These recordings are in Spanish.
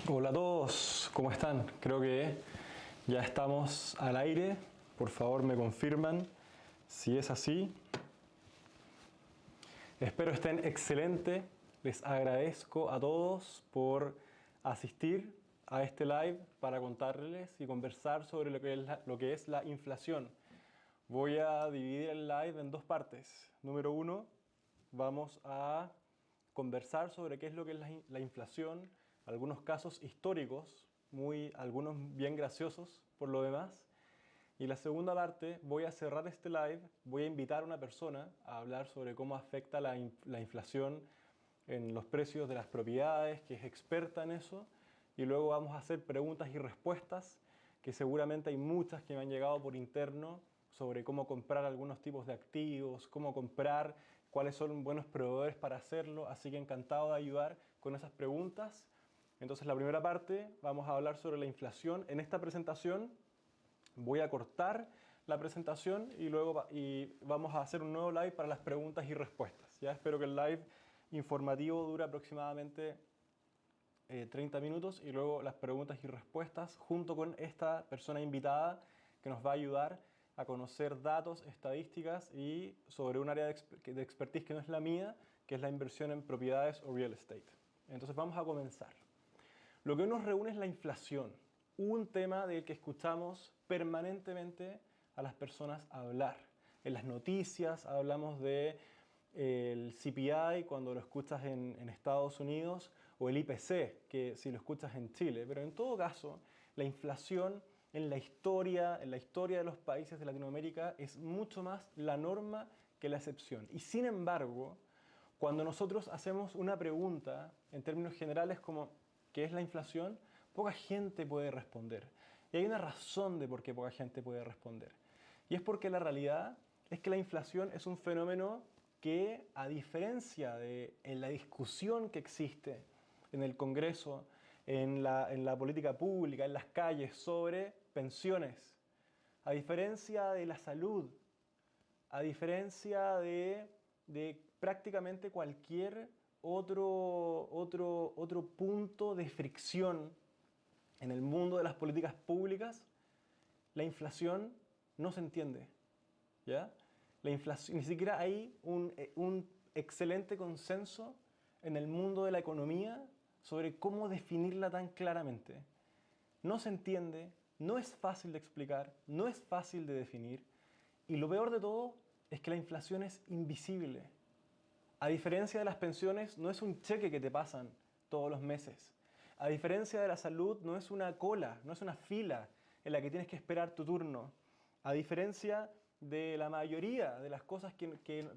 Hola a todos, ¿cómo están? Creo que ya estamos al aire. Por favor, me confirman si es así. Espero estén excelentes. Les agradezco a todos por asistir a este live para contarles y conversar sobre lo que es la inflación. Voy a dividir el live en dos partes. Número uno, vamos a conversar sobre qué es lo que es la inflación, algunos casos históricos, algunos bien graciosos por lo demás. Y la segunda parte, voy a cerrar este live, voy a invitar a una persona a hablar sobre cómo afecta la inflación en los precios de las propiedades, que es experta en eso, y luego vamos a hacer preguntas y respuestas, que seguramente hay muchas que me han llegado por interno sobre cómo comprar algunos tipos de activos, cómo comprar, cuáles son buenos proveedores para hacerlo, así que encantado de ayudar con esas preguntas. Entonces la primera parte vamos a hablar sobre la inflación. En esta presentación voy a cortar la presentación y luego vamos a hacer un nuevo live para las preguntas y respuestas. Ya espero que el live informativo dure aproximadamente 30 minutos y luego las preguntas y respuestas junto con esta persona invitada que nos va a ayudar a conocer datos, estadísticas y sobre un área de expertise que no es la mía, que es la inversión en propiedades o real estate. Entonces vamos a comenzar. Lo que nos reúne es la inflación, un tema del que escuchamos permanentemente a las personas hablar. En las noticias hablamos de el CPI cuando lo escuchas en Estados Unidos o el IPC, que si lo escuchas en Chile. Pero en todo caso, la inflación en la historia de los países de Latinoamérica es mucho más la norma que la excepción. Y sin embargo, cuando nosotros hacemos una pregunta en términos generales como ¿qué es la inflación?, poca gente puede responder. Y hay una razón de por qué poca gente puede responder. Y es porque la realidad es que la inflación es un fenómeno que, a diferencia de en la discusión que existe en el Congreso, en la política pública, en las calles sobre pensiones, a diferencia de la salud, a diferencia de prácticamente cualquier otro punto de fricción en el mundo de las políticas públicas, la inflación no se entiende. ¿Ya? La inflación, ni siquiera hay un excelente consenso en el mundo de la economía sobre cómo definirla tan claramente. No se entiende, no es fácil de explicar, no es fácil de definir, y lo peor de todo es que la inflación es invisible. A diferencia de las pensiones, no es un cheque que te pasan todos los meses. A diferencia de la salud, no es una cola, no es una fila en la que tienes que esperar tu turno. A diferencia de la mayoría de las cosas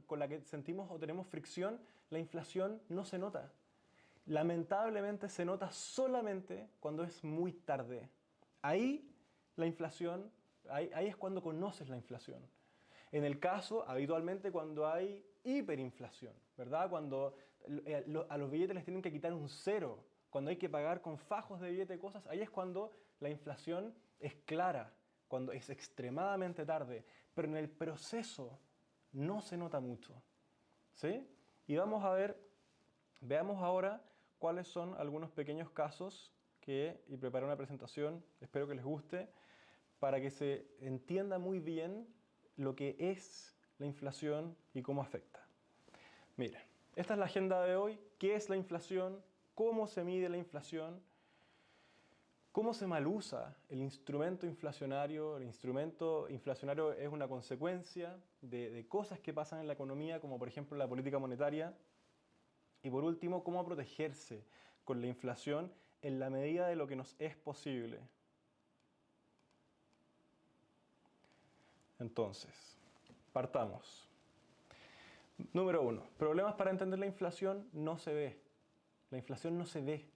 con las que sentimos o tenemos fricción, la inflación no se nota. Lamentablemente se nota solamente cuando es muy tarde. Ahí la inflación, ahí es cuando conoces la inflación. En el caso, habitualmente, cuando hay hiperinflación, ¿verdad? Cuando a los billetes les tienen que quitar un cero, cuando hay que pagar con fajos de billete cosas, ahí es cuando la inflación es clara, cuando es extremadamente tarde. Pero en el proceso no se nota mucho, ¿sí? Y veamos ahora cuáles son algunos pequeños casos y preparé una presentación, espero que les guste, para que se entienda muy bien lo que es la inflación y cómo afecta. Miren, esta es la agenda de hoy. ¿Qué es la inflación? ¿Cómo se mide la inflación? ¿Cómo se malusa el instrumento inflacionario? El instrumento inflacionario es una consecuencia de cosas que pasan en la economía, como por ejemplo la política monetaria. Y por último, cómo protegerse con la inflación en la medida de lo que nos es posible. Entonces, partamos. Número 1. Problemas para entender la inflación no se ve. La inflación no se ve.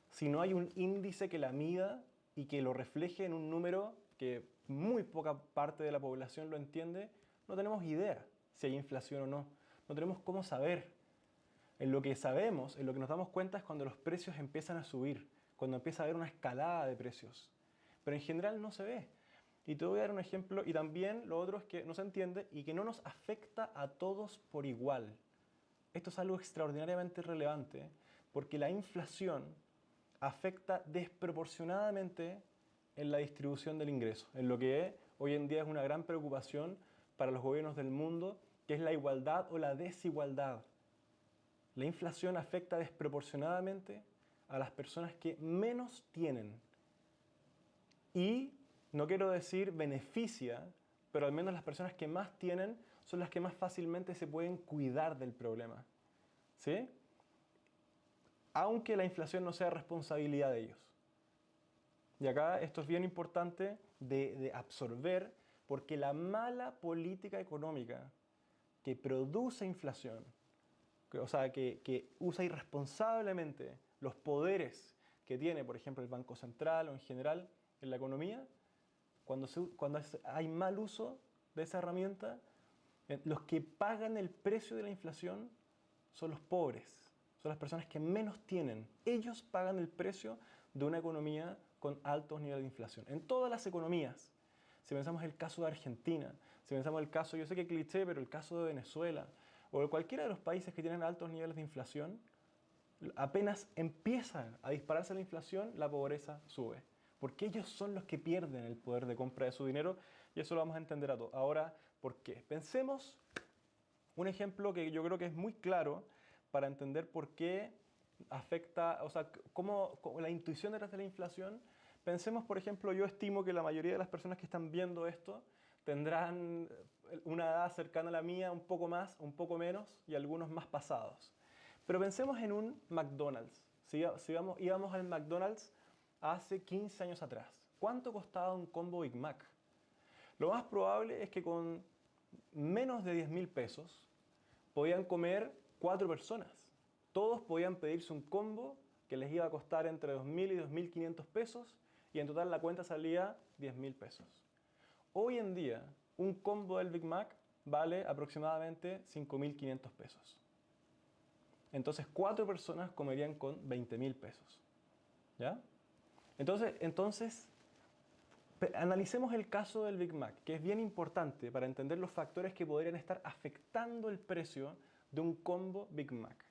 Si no hay un índice que la mida y que lo refleje en un número que muy poca parte de la población lo entiende, no tenemos idea si hay inflación o no. No tenemos cómo saber. En lo que sabemos, en lo que nos damos cuenta es cuando los precios empiezan a subir, cuando empieza a haber una escalada de precios. Pero en general no se ve. Y te voy a dar un ejemplo, y también lo otro es que no se entiende y que no nos afecta a todos por igual. Esto es algo extraordinariamente relevante porque la inflación afecta desproporcionadamente en la distribución del ingreso, en lo que hoy en día es una gran preocupación para los gobiernos del mundo, que es la igualdad o la desigualdad. La inflación afecta desproporcionadamente a las personas que menos tienen. Y no quiero decir beneficia, pero al menos las personas que más tienen son las que más fácilmente se pueden cuidar del problema. ¿Sí? Aunque la inflación no sea responsabilidad de ellos. Y acá esto es bien importante de absorber, porque la mala política económica que produce inflación, o sea, que usa irresponsablemente los poderes que tiene, por ejemplo, el Banco Central o en general en la economía, cuando hay mal uso de esa herramienta, los que pagan el precio de la inflación son los pobres, son las personas que menos tienen. Ellos pagan el precio de una economía con altos niveles de inflación. En todas las economías, si pensamos el caso de Argentina, si pensamos el caso, yo sé que es cliché, pero el caso de Venezuela, o de cualquiera de los países que tienen altos niveles de inflación, apenas empieza a dispararse la inflación, la pobreza sube. Porque ellos son los que pierden el poder de compra de su dinero y eso lo vamos a entender a todos. Ahora, ¿por qué? Pensemos un ejemplo que yo creo que es muy claro para entender por qué afecta, o sea, cómo la intuición detrás de la inflación. Pensemos, por ejemplo, yo estimo que la mayoría de las personas que están viendo esto tendrán una edad cercana a la mía, un poco más, un poco menos, y algunos más pasados. Pero pensemos en un McDonald's. Si íbamos al McDonald's hace 15 años atrás, ¿cuánto costaba un combo Big Mac? Lo más probable es que con menos de 10.000 pesos podían comer 4 personas. Todos podían pedirse un combo que les iba a costar entre 2.000 y 2.500 pesos y en total la cuenta salía 10.000 pesos. Hoy en día, un combo del Big Mac vale aproximadamente 5.500 pesos. Entonces, 4 personas comerían con 20.000 pesos. ¿Ya? Entonces, analicemos el caso del Big Mac, que es bien importante para entender los factores que podrían estar afectando el precio de un combo Big Mac.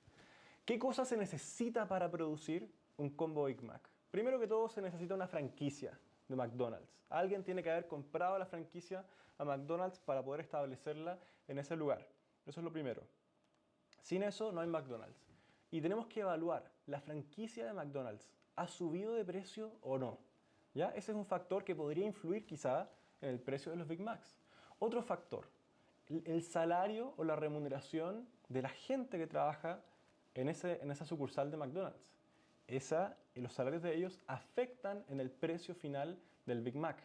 ¿Qué cosa se necesita para producir un combo Big Mac? Primero que todo, se necesita una franquicia de McDonald's. Alguien tiene que haber comprado la franquicia a McDonald's para poder establecerla en ese lugar. Eso es lo primero. Sin eso no hay McDonald's. Y tenemos que evaluar, ¿la franquicia de McDonald's ha subido de precio o no? ¿Ya? Ese es un factor que podría influir quizá en el precio de los Big Macs. Otro factor, el salario o la remuneración de la gente que trabaja en esa sucursal de McDonald's. Los salarios de ellos afectan en el precio final del Big Mac.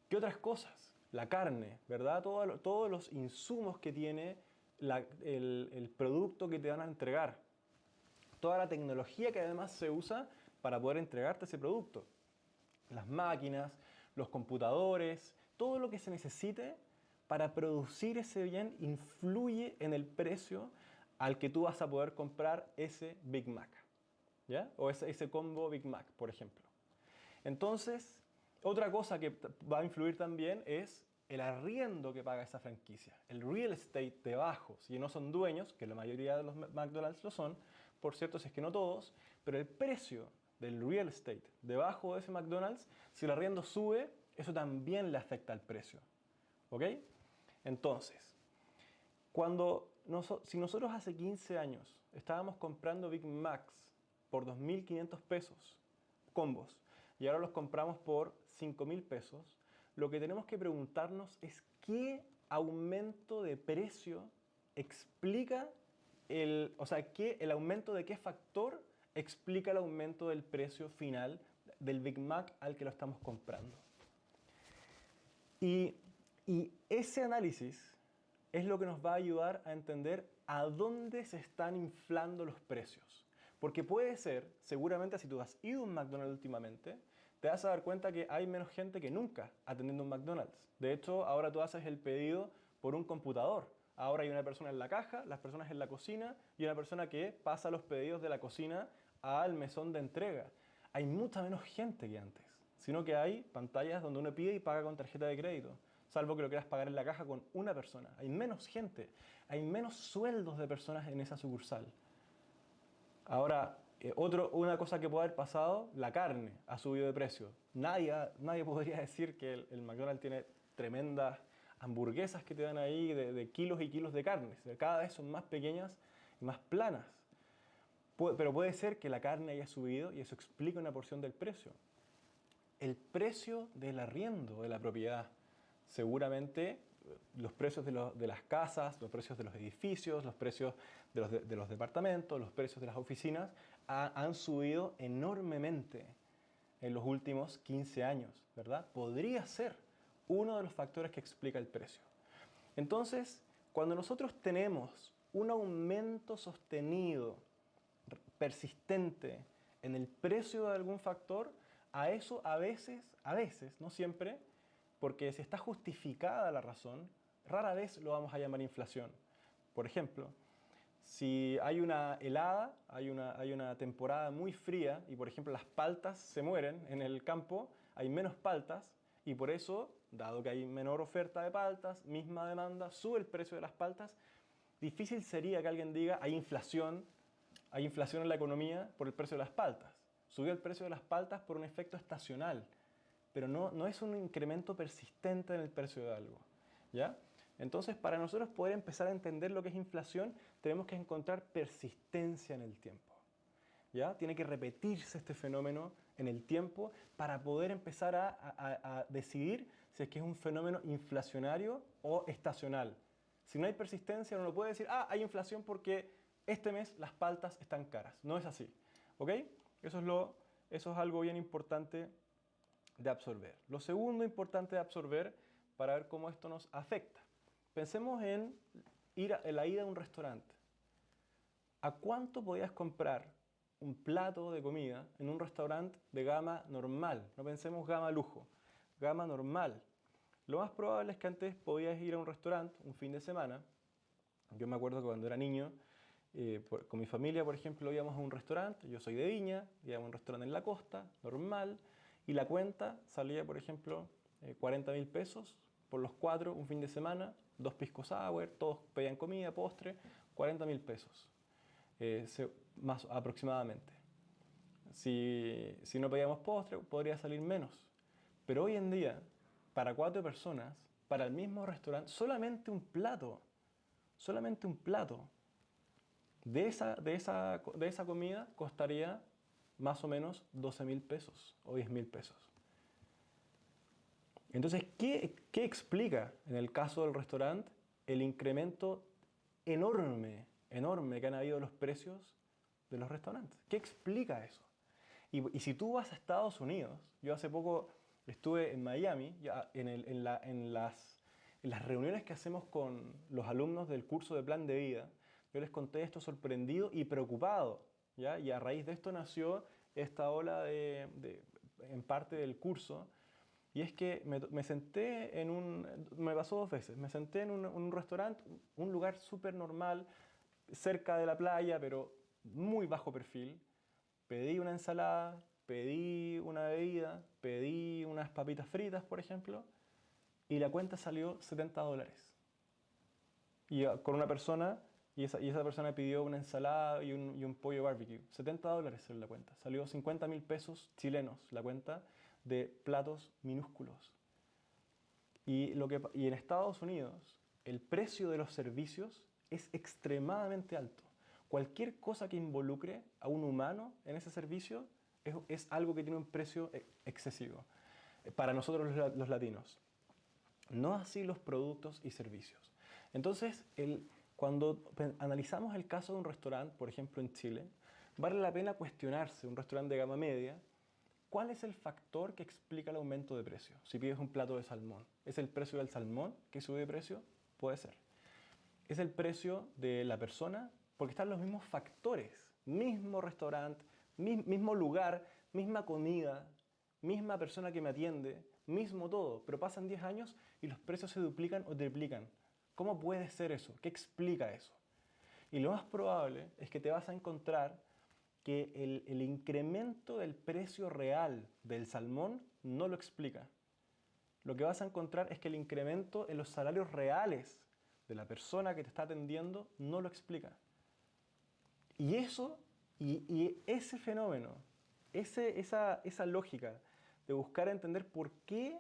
¿Qué otras cosas? La carne, ¿verdad? Todos los insumos que tiene el producto que te van a entregar. Toda la tecnología que además se usa para poder entregarte ese producto. Las máquinas, los computadores, todo lo que se necesite para producir ese bien influye en el precio al que tú vas a poder comprar ese Big Mac, ¿ya? O ese combo Big Mac, por ejemplo. Entonces, otra cosa que va a influir también es el arriendo que paga esa franquicia, el real estate debajo. Si no son dueños, que la mayoría de los McDonald's lo son, por cierto, si es que no todos, pero el precio del real estate debajo de ese McDonald's, si el arriendo sube, eso también le afecta al precio. ¿Ok? Entonces, si nosotros hace 15 años estábamos comprando Big Macs por 2.500 pesos, combos, y ahora los compramos por 5.000 pesos, lo que tenemos que preguntarnos es qué aumento de precio explica el aumento de qué factor explica el aumento del precio final del Big Mac al que lo estamos comprando. Y ese análisis es lo que nos va a ayudar a entender a dónde se están inflando los precios. Porque puede ser, seguramente si tú has ido a un McDonald's últimamente, te vas a dar cuenta que hay menos gente que nunca atendiendo un McDonald's. De hecho, ahora tú haces el pedido por un computador. Ahora hay una persona en la caja, las personas en la cocina y una persona que pasa los pedidos de la cocina al mesón de entrega. Hay mucha menos gente que antes, sino que hay pantallas donde uno pide y paga con tarjeta de crédito. Salvo que lo quieras pagar en la caja con una persona. Hay menos gente, hay menos sueldos de personas en esa sucursal. Ahora, Una cosa que puede haber pasado, la carne ha subido de precio. Nadie podría decir que el McDonald's tiene tremendas hamburguesas que te dan ahí de kilos y kilos de carne. O sea, cada vez son más pequeñas y más planas. Pero puede ser que la carne haya subido y eso explica una porción del precio. El precio del arriendo de la propiedad. Seguramente los precios de las casas, los precios de los edificios, los precios de los departamentos, los precios de las oficinas han subido enormemente en los últimos 15 años, ¿verdad? Podría ser uno de los factores que explica el precio. Entonces, cuando nosotros tenemos un aumento sostenido, persistente en el precio de algún factor, a eso a veces, no siempre, porque si está justificada la razón, rara vez lo vamos a llamar inflación. Por ejemplo, si hay una helada, hay una temporada muy fría y, por ejemplo, las paltas se mueren en el campo, hay menos paltas y por eso, dado que hay menor oferta de paltas, misma demanda, sube el precio de las paltas. Difícil sería que alguien diga hay inflación en la economía por el precio de las paltas. Subió el precio de las paltas por un efecto estacional, pero no es un incremento persistente en el precio de algo, ¿ya? Entonces, para nosotros poder empezar a entender lo que es inflación, tenemos que encontrar persistencia en el tiempo, ¿ya? Tiene que repetirse este fenómeno en el tiempo para poder empezar a decidir si es que es un fenómeno inflacionario o estacional. Si no hay persistencia, uno no puede decir, hay inflación porque este mes las paltas están caras. No es así, ¿ok? Eso es algo bien importante de absorber. Lo segundo importante de absorber para ver cómo esto nos afecta. Pensemos en la ida a un restaurante. ¿A cuánto podías comprar un plato de comida en un restaurante de gama normal? No pensemos gama lujo, gama normal. Lo más probable es que antes podías ir a un restaurante un fin de semana. Yo me acuerdo que cuando era niño, con mi familia, por ejemplo, íbamos a un restaurante. Yo soy de Viña, íbamos a un restaurante en la costa, normal, y la cuenta salía, por ejemplo, 40.000 pesos por los 4 un fin de semana, 2 pisco sour, todos pedían comida, postre, 40.000 pesos, más aproximadamente. Si no pedíamos postre, podría salir menos. Pero hoy en día, para 4 personas, para el mismo restaurante, solamente un plato de esa comida costaría más o menos 12.000 pesos o 10.000 pesos. Entonces, ¿qué explica en el caso del restaurante el incremento enorme que han habido los precios de los restaurantes? ¿Qué explica eso? Y si tú vas a Estados Unidos, yo hace poco estuve en Miami, en las reuniones que hacemos con los alumnos del curso de Plan de Vida, yo les conté esto sorprendido y preocupado, ¿ya? Y a raíz de esto nació esta ola en parte del curso, y es que me senté me pasó 2 veces, me senté en un restaurante, un lugar súper normal, cerca de la playa, pero muy bajo perfil. Pedí una ensalada, pedí una bebida, pedí unas papitas fritas, por ejemplo, y la cuenta salió $70. Con una persona, y esa persona pidió una ensalada y un pollo barbecue. $70 salió la cuenta. Salió 50.000 pesos chilenos la cuenta de platos minúsculos. Y en Estados Unidos, el precio de los servicios es extremadamente alto. Cualquier cosa que involucre a un humano en ese servicio es algo que tiene un precio excesivo para nosotros los latinos. No así los productos y servicios. Entonces, cuando analizamos el caso de un restaurante, por ejemplo en Chile, vale la pena cuestionarse, un restaurante de gama media, ¿cuál es el factor que explica el aumento de precio? Si pides un plato de salmón, ¿es el precio del salmón que sube de precio? Puede ser. ¿Es el precio de la persona? Porque están los mismos factores. Mismo restaurante, mismo lugar, misma comida, misma persona que me atiende, mismo todo. Pero pasan 10 años y los precios se duplican o triplican. ¿Cómo puede ser eso? ¿Qué explica eso? Y lo más probable es que te vas a encontrar que el incremento del precio real del salmón no lo explica. Lo que vas a encontrar es que el incremento en los salarios reales de la persona que te está atendiendo no lo explica. Y eso Y ese fenómeno, esa lógica de buscar entender por qué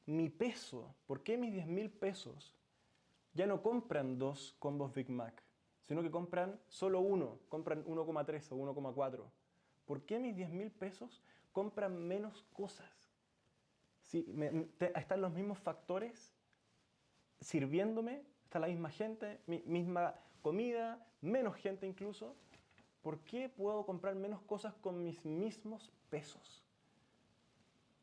mi peso, por qué mis 10.000 pesos ya no compran 2 combos Big Mac, sino que compran solo uno, compran 1,3 o 1,4. ¿Por qué mis 10.000 pesos compran menos cosas? Si están los mismos factores sirviéndome, está la misma gente, misma comida, menos gente incluso. ¿Por qué puedo comprar menos cosas con mis mismos pesos?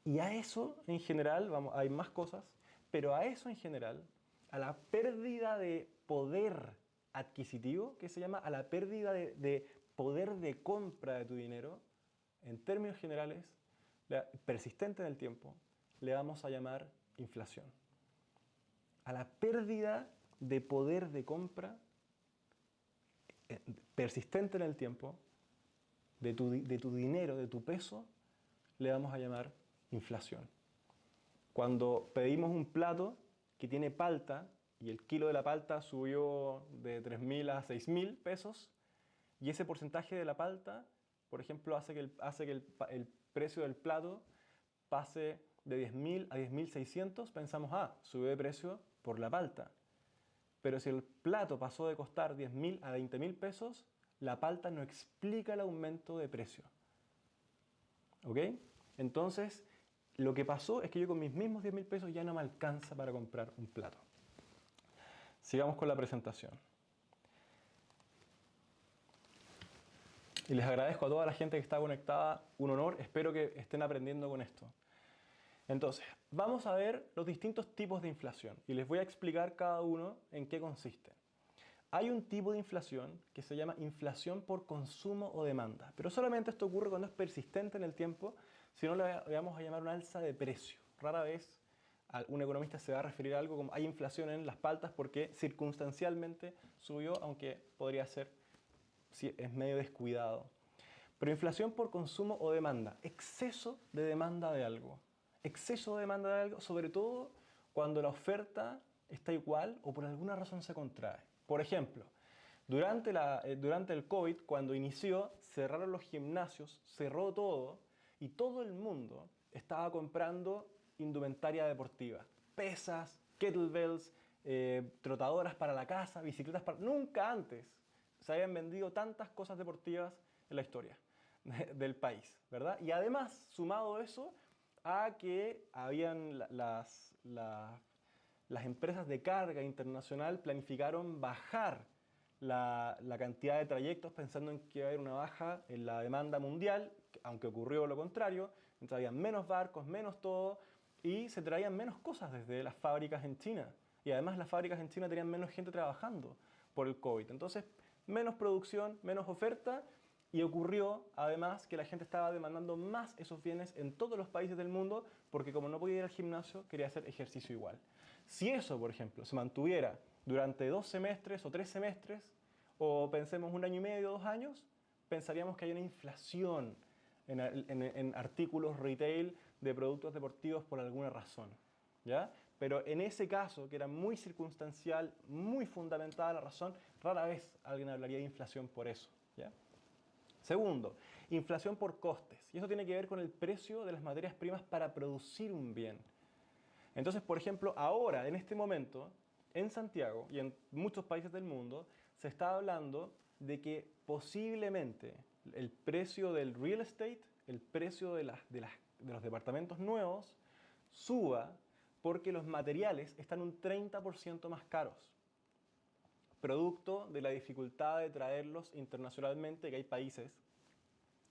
Y a eso en general, vamos, hay más cosas, pero a eso en general, a la pérdida de poder adquisitivo, que se llama a la pérdida de poder de compra de tu dinero, en términos generales, persistente en el tiempo, le vamos a llamar inflación. A la pérdida de poder de compra persistente en el tiempo de tu dinero, de tu peso, le vamos a llamar inflación. Cuando pedimos un plato que tiene palta y el kilo de la palta subió de 3.000 a 6.000 pesos y ese porcentaje de la palta, por ejemplo, hace que el precio del plato pase de 10.000 a 10.600, pensamos, sube de precio por la palta. Pero si el plato pasó de costar 10.000 a 20.000 pesos, la palta no explica el aumento de precio. ¿Ok? Entonces, lo que pasó es que yo con mis mismos 10.000 pesos ya no me alcanza para comprar un plato. Sigamos con la presentación. Y les agradezco a toda la gente que está conectada. Un honor. Espero que estén aprendiendo con esto. Entonces, vamos a ver los distintos tipos de inflación y les voy a explicar cada uno en qué consiste. Hay un tipo de inflación que se llama inflación por consumo o demanda, pero solamente esto ocurre cuando es persistente en el tiempo, si no le vamos a llamar una alza de precio. Rara vez un economista se va a referir a algo como hay inflación en las paltas porque circunstancialmente subió, aunque podría ser si es medio descuidado. Pero inflación por consumo o demanda, exceso de demanda de algo. Exceso de demanda de algo, sobre todo cuando la oferta está igual o por alguna razón se contrae. Por ejemplo, durante el COVID, cuando inició, cerraron los gimnasios, cerró todo y todo el mundo estaba comprando indumentaria deportiva. Pesas, kettlebells, trotadoras para la casa, bicicletas para... Nunca antes se habían vendido tantas cosas deportivas en la historia del país, ¿verdad? Y además, sumado eso, a que habían las empresas de carga internacional planificaron bajar la cantidad de trayectos pensando en que iba a haber una baja en la demanda mundial, aunque ocurrió lo contrario, entonces había menos barcos, menos todo, y se traían menos cosas desde las fábricas en China. Y además las fábricas en China tenían menos gente trabajando por el COVID. Entonces, menos producción, menos oferta, y ocurrió, además, que la gente estaba demandando más esos bienes en todos los países del mundo porque como no podía ir al gimnasio, quería hacer ejercicio igual. Si eso, por ejemplo, se mantuviera durante 2 semestres o 3 semestres, o pensemos 1 año y medio, 2 años, pensaríamos que hay una inflación en artículos retail de productos deportivos por alguna razón, ¿ya? Pero en ese caso, que era muy circunstancial, muy fundamentada la razón, rara vez alguien hablaría de inflación por eso, ¿ya? Segundo, inflación por costes. Y eso tiene que ver con el precio de las materias primas para producir un bien. Entonces, por ejemplo, ahora, en este momento, en Santiago y en muchos países del mundo, se está hablando de que posiblemente el precio del real estate, el precio de los departamentos nuevos, suba porque los materiales están un 30% más caros, producto de la dificultad de traerlos internacionalmente, que hay países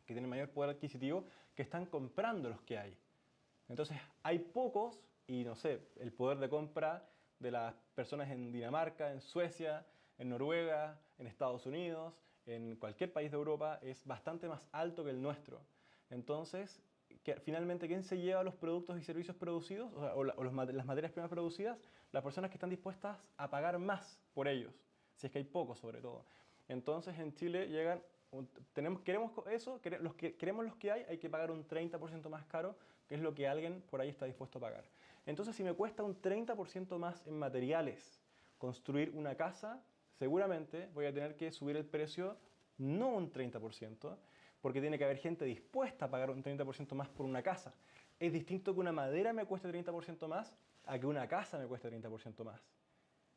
que tienen mayor poder adquisitivo que están comprando los que hay. Entonces hay pocos y no sé, el poder de compra de las personas en Dinamarca, en Suecia, en Noruega, en Estados Unidos, en cualquier país de Europa es bastante más alto que el nuestro. Entonces, finalmente, ¿quién se lleva los productos y servicios producidos las materias primas producidas? Las personas que están dispuestas a pagar más por ellos, si es que hay pocos sobre todo. Entonces en Chile queremos eso, queremos los que hay que pagar un 30% más caro, que es lo que alguien por ahí está dispuesto a pagar. Entonces si me cuesta un 30% más en materiales construir una casa, seguramente voy a tener que subir el precio no un 30%, porque tiene que haber gente dispuesta a pagar un 30% más por una casa. Es distinto que una madera me cueste 30% más a que una casa me cueste 30% más.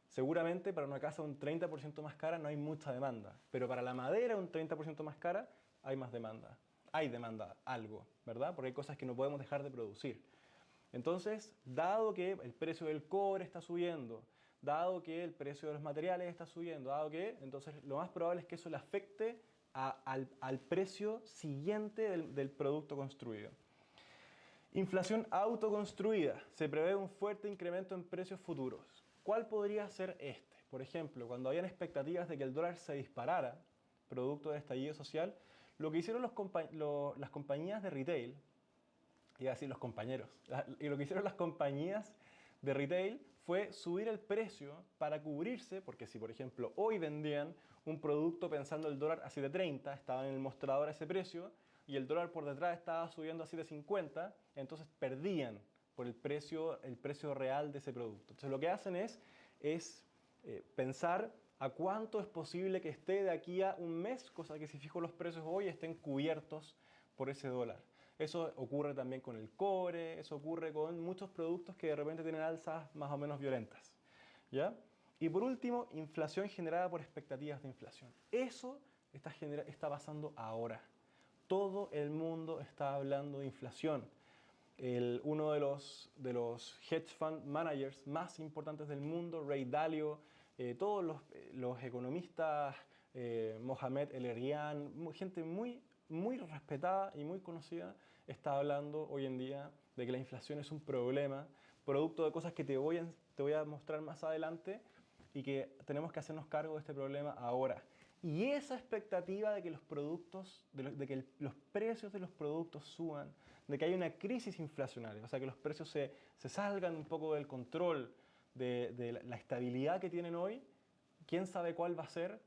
Seguramente para una casa un 30% más cara no hay mucha demanda, pero para la madera un 30% más cara hay más demanda. Hay demanda, algo, ¿verdad? Porque hay cosas que no podemos dejar de producir. Entonces, dado que el precio del cobre está subiendo, dado que el precio de los materiales está subiendo, dado que, entonces lo más probable es que eso le afecte al precio siguiente del producto construido. Inflación autoconstruida. Se prevé un fuerte incremento en precios futuros. ¿Cuál podría ser este? Por ejemplo, cuando habían expectativas de que el dólar se disparara, producto del estallido social, lo que hicieron las compañías de retail, iba a decir los compañeros, y lo que hicieron las compañías de retail fue subir el precio para cubrirse, porque si por ejemplo hoy vendían un producto pensando el dólar a 7.30, estaba en el mostrador a ese precio, y el dólar por detrás estaba subiendo a 7.50, entonces perdían por el precio real de ese producto. Entonces lo que hacen es pensar a cuánto es posible que esté de aquí a un mes, cosa que si fijo los precios hoy estén cubiertos por ese dólar. Eso ocurre también con el cobre, eso ocurre con muchos productos que de repente tienen alzas más o menos violentas, ¿ya? Y por último, inflación generada por expectativas de inflación. Eso está pasando ahora. Todo el mundo está hablando de inflación. Uno de los hedge fund managers más importantes del mundo, Ray Dalio, todos los economistas, Mohamed El-Erian, gente muy respetada y muy conocida, está hablando hoy en día de que la inflación es un problema, producto de cosas que te voy a mostrar más adelante, y que tenemos que hacernos cargo de este problema ahora. Y esa expectativa de que los precios de los productos suban, de que haya una crisis inflacionaria, o sea, que los precios se salgan un poco del control de la estabilidad que tienen hoy, quién sabe cuál va a ser,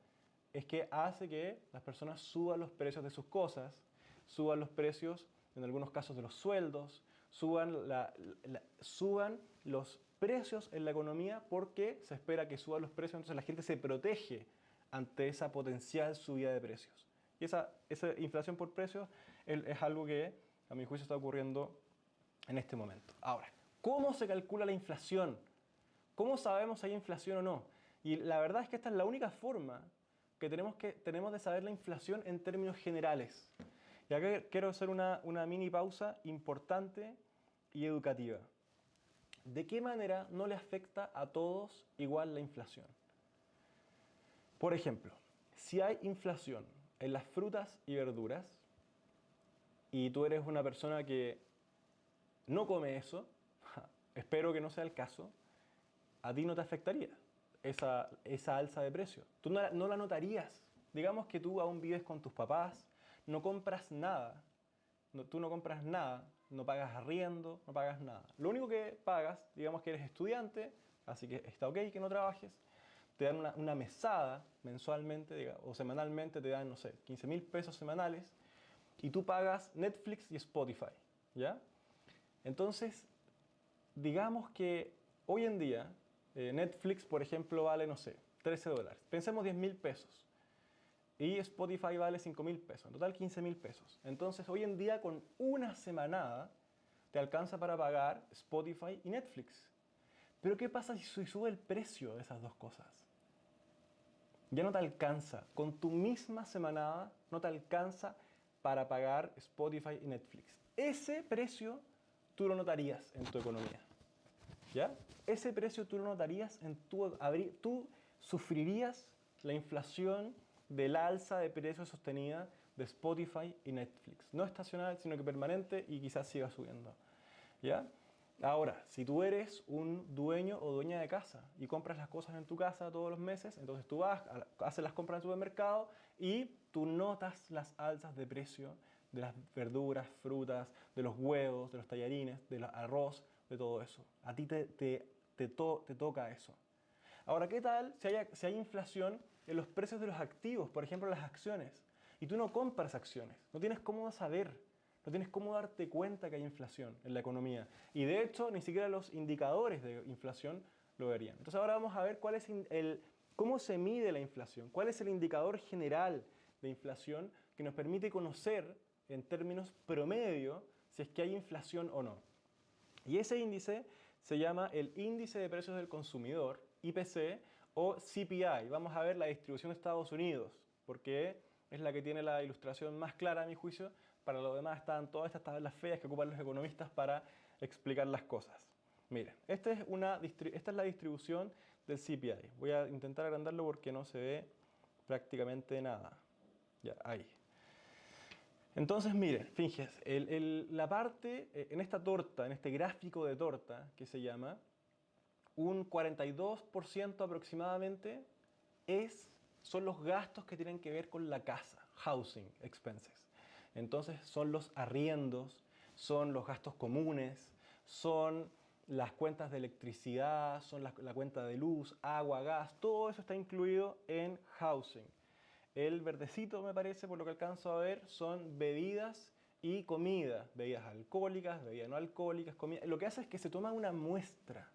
es que hace que las personas suban los precios de sus cosas, suban los precios, en algunos casos, de los sueldos, suban los precios en la economía, porque se espera que suban los precios, entonces la gente se protege ante esa potencial subida de precios. Y esa inflación por precios es algo que, a mi juicio, está ocurriendo en este momento. Ahora, ¿cómo se calcula la inflación? ¿Cómo sabemos si hay inflación o no? Y la verdad es que esta es la única forma que tenemos de saber la inflación en términos generales. Y acá quiero hacer una mini pausa importante y educativa. ¿De qué manera no le afecta a todos igual la inflación? Por ejemplo, si hay inflación en las frutas y verduras y tú eres una persona que no come eso, espero que no sea el caso, a ti no te afectaría esa alza de precio. Tú no la notarías. Digamos que tú aún vives con tus papás, no compras nada, tú no compras nada, no pagas arriendo, no pagas nada. Lo único que pagas, digamos que eres estudiante, así que está ok que no trabajes, te dan una mesada mensualmente o semanalmente, te dan, no sé, 15.000 pesos semanales, y tú pagas Netflix y Spotify, ¿ya? Entonces, digamos que hoy en día Netflix, por ejemplo, vale, no sé, $13. Pensemos 10.000 pesos. Y Spotify vale 5.000 pesos. En total 15.000 pesos. Entonces, hoy en día, con una semanada, te alcanza para pagar Spotify y Netflix. Pero ¿qué pasa si sube el precio de esas dos cosas? Ya no te alcanza. Con tu misma semanada no te alcanza para pagar Spotify y Netflix. Ese precio tú lo notarías en tu economía. ¿Ya? Ese precio tú lo notarías tú sufrirías la inflación del alza de precios sostenida de Spotify y Netflix. No estacional, sino que permanente, y quizás siga subiendo. ¿Ya? Ahora, si tú eres un dueño o dueña de casa y compras las cosas en tu casa todos los meses, entonces tú vas, haces las compras en el supermercado y tú notas las alzas de precio de las verduras, frutas, de los huevos, de los tallarines, del arroz, de todo eso. A ti te toca eso. Ahora, ¿qué tal si hay inflación en los precios de los activos, por ejemplo, las acciones? Y tú no compras acciones, no tienes cómo saber, no tienes cómo darte cuenta que hay inflación en la economía. Y de hecho, ni siquiera los indicadores de inflación lo verían. Entonces ahora vamos a ver cómo se mide la inflación, cuál es el indicador general de inflación que nos permite conocer en términos promedio si es que hay inflación o no. Y ese índice se llama el Índice de Precios del Consumidor, IPC, o CPI. Vamos a ver la distribución de Estados Unidos, porque es la que tiene la ilustración más clara, a mi juicio. Para lo demás están todas estas tablas feas que ocupan los economistas para explicar las cosas. Miren, esta es la distribución del CPI. Voy a intentar agrandarlo porque no se ve prácticamente nada. Ya, ahí. Entonces, miren, fíjense, la parte, en esta torta, en este gráfico de torta que se llama, un 42% aproximadamente son los gastos que tienen que ver con la casa, housing expenses. Entonces, son los arriendos, son los gastos comunes, son las cuentas de electricidad, son la cuenta de luz, agua, gas, todo eso está incluido en housing. El verdecito, me parece, por lo que alcanzo a ver, son bebidas y comida. Bebidas alcohólicas, bebidas no alcohólicas, comida. Lo que hace es que se toma una muestra.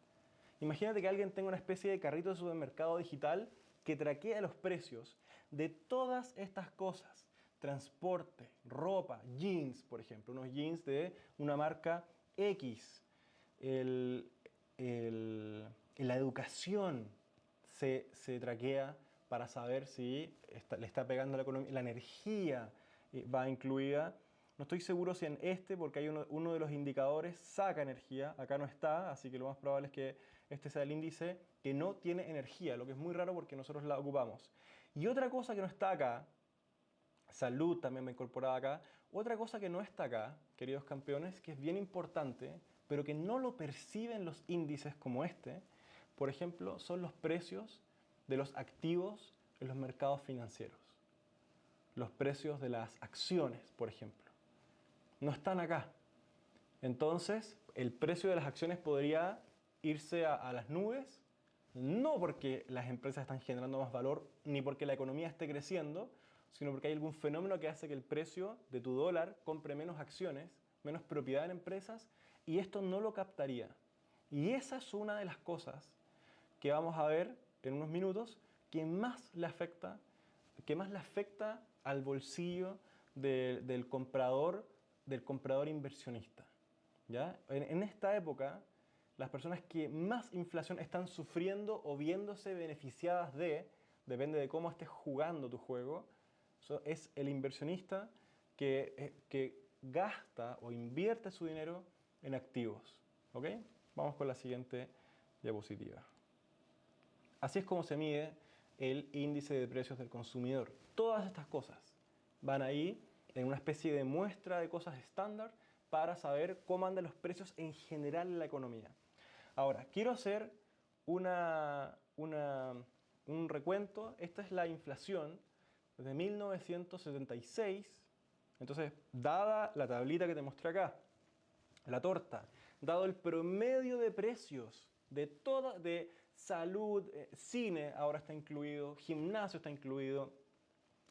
Imagínate que alguien tenga una especie de carrito de supermercado digital que traquea los precios de todas estas cosas. Transporte, ropa, jeans, por ejemplo. Unos jeans de una marca X. La educación se traquea para saber si le está pegando a la economía. La energía va incluida. No estoy seguro si en porque hay uno de los indicadores saca energía. Acá no está, así que lo más probable es que este sea el índice que no tiene energía, lo que es muy raro porque nosotros la ocupamos. Y otra cosa que no está acá, salud también me incorporaba acá. Otra cosa que no está acá, queridos campeones, que es bien importante, pero que no lo perciben los índices como este, por ejemplo, son los precios de los activos en los mercados financieros. Los precios de las acciones, por ejemplo. No están acá. Entonces, el precio de las acciones podría irse a las nubes, no porque las empresas están generando más valor, ni porque la economía esté creciendo, sino porque hay algún fenómeno que hace que el precio de tu dólar compre menos acciones, menos propiedad en empresas, y esto no lo captaría. Y esa es una de las cosas que vamos a ver en unos minutos que más le afecta al bolsillo del comprador inversionista. ¿Ya? En esta época, las personas que más inflación están sufriendo o viéndose beneficiadas depende de cómo estés jugando tu juego, es el inversionista que gasta o invierte su dinero en activos. ¿Ok? Vamos con la siguiente diapositiva. Así es como se mide el índice de precios del consumidor. Todas estas cosas van ahí en una especie de muestra de cosas estándar para saber cómo andan los precios en general en la economía. Ahora, quiero hacer un recuento. Esta es la inflación desde 1976. Entonces, dada la tablita que te mostré acá, la torta, dado el promedio de precios de salud, cine ahora está incluido, gimnasio está incluido,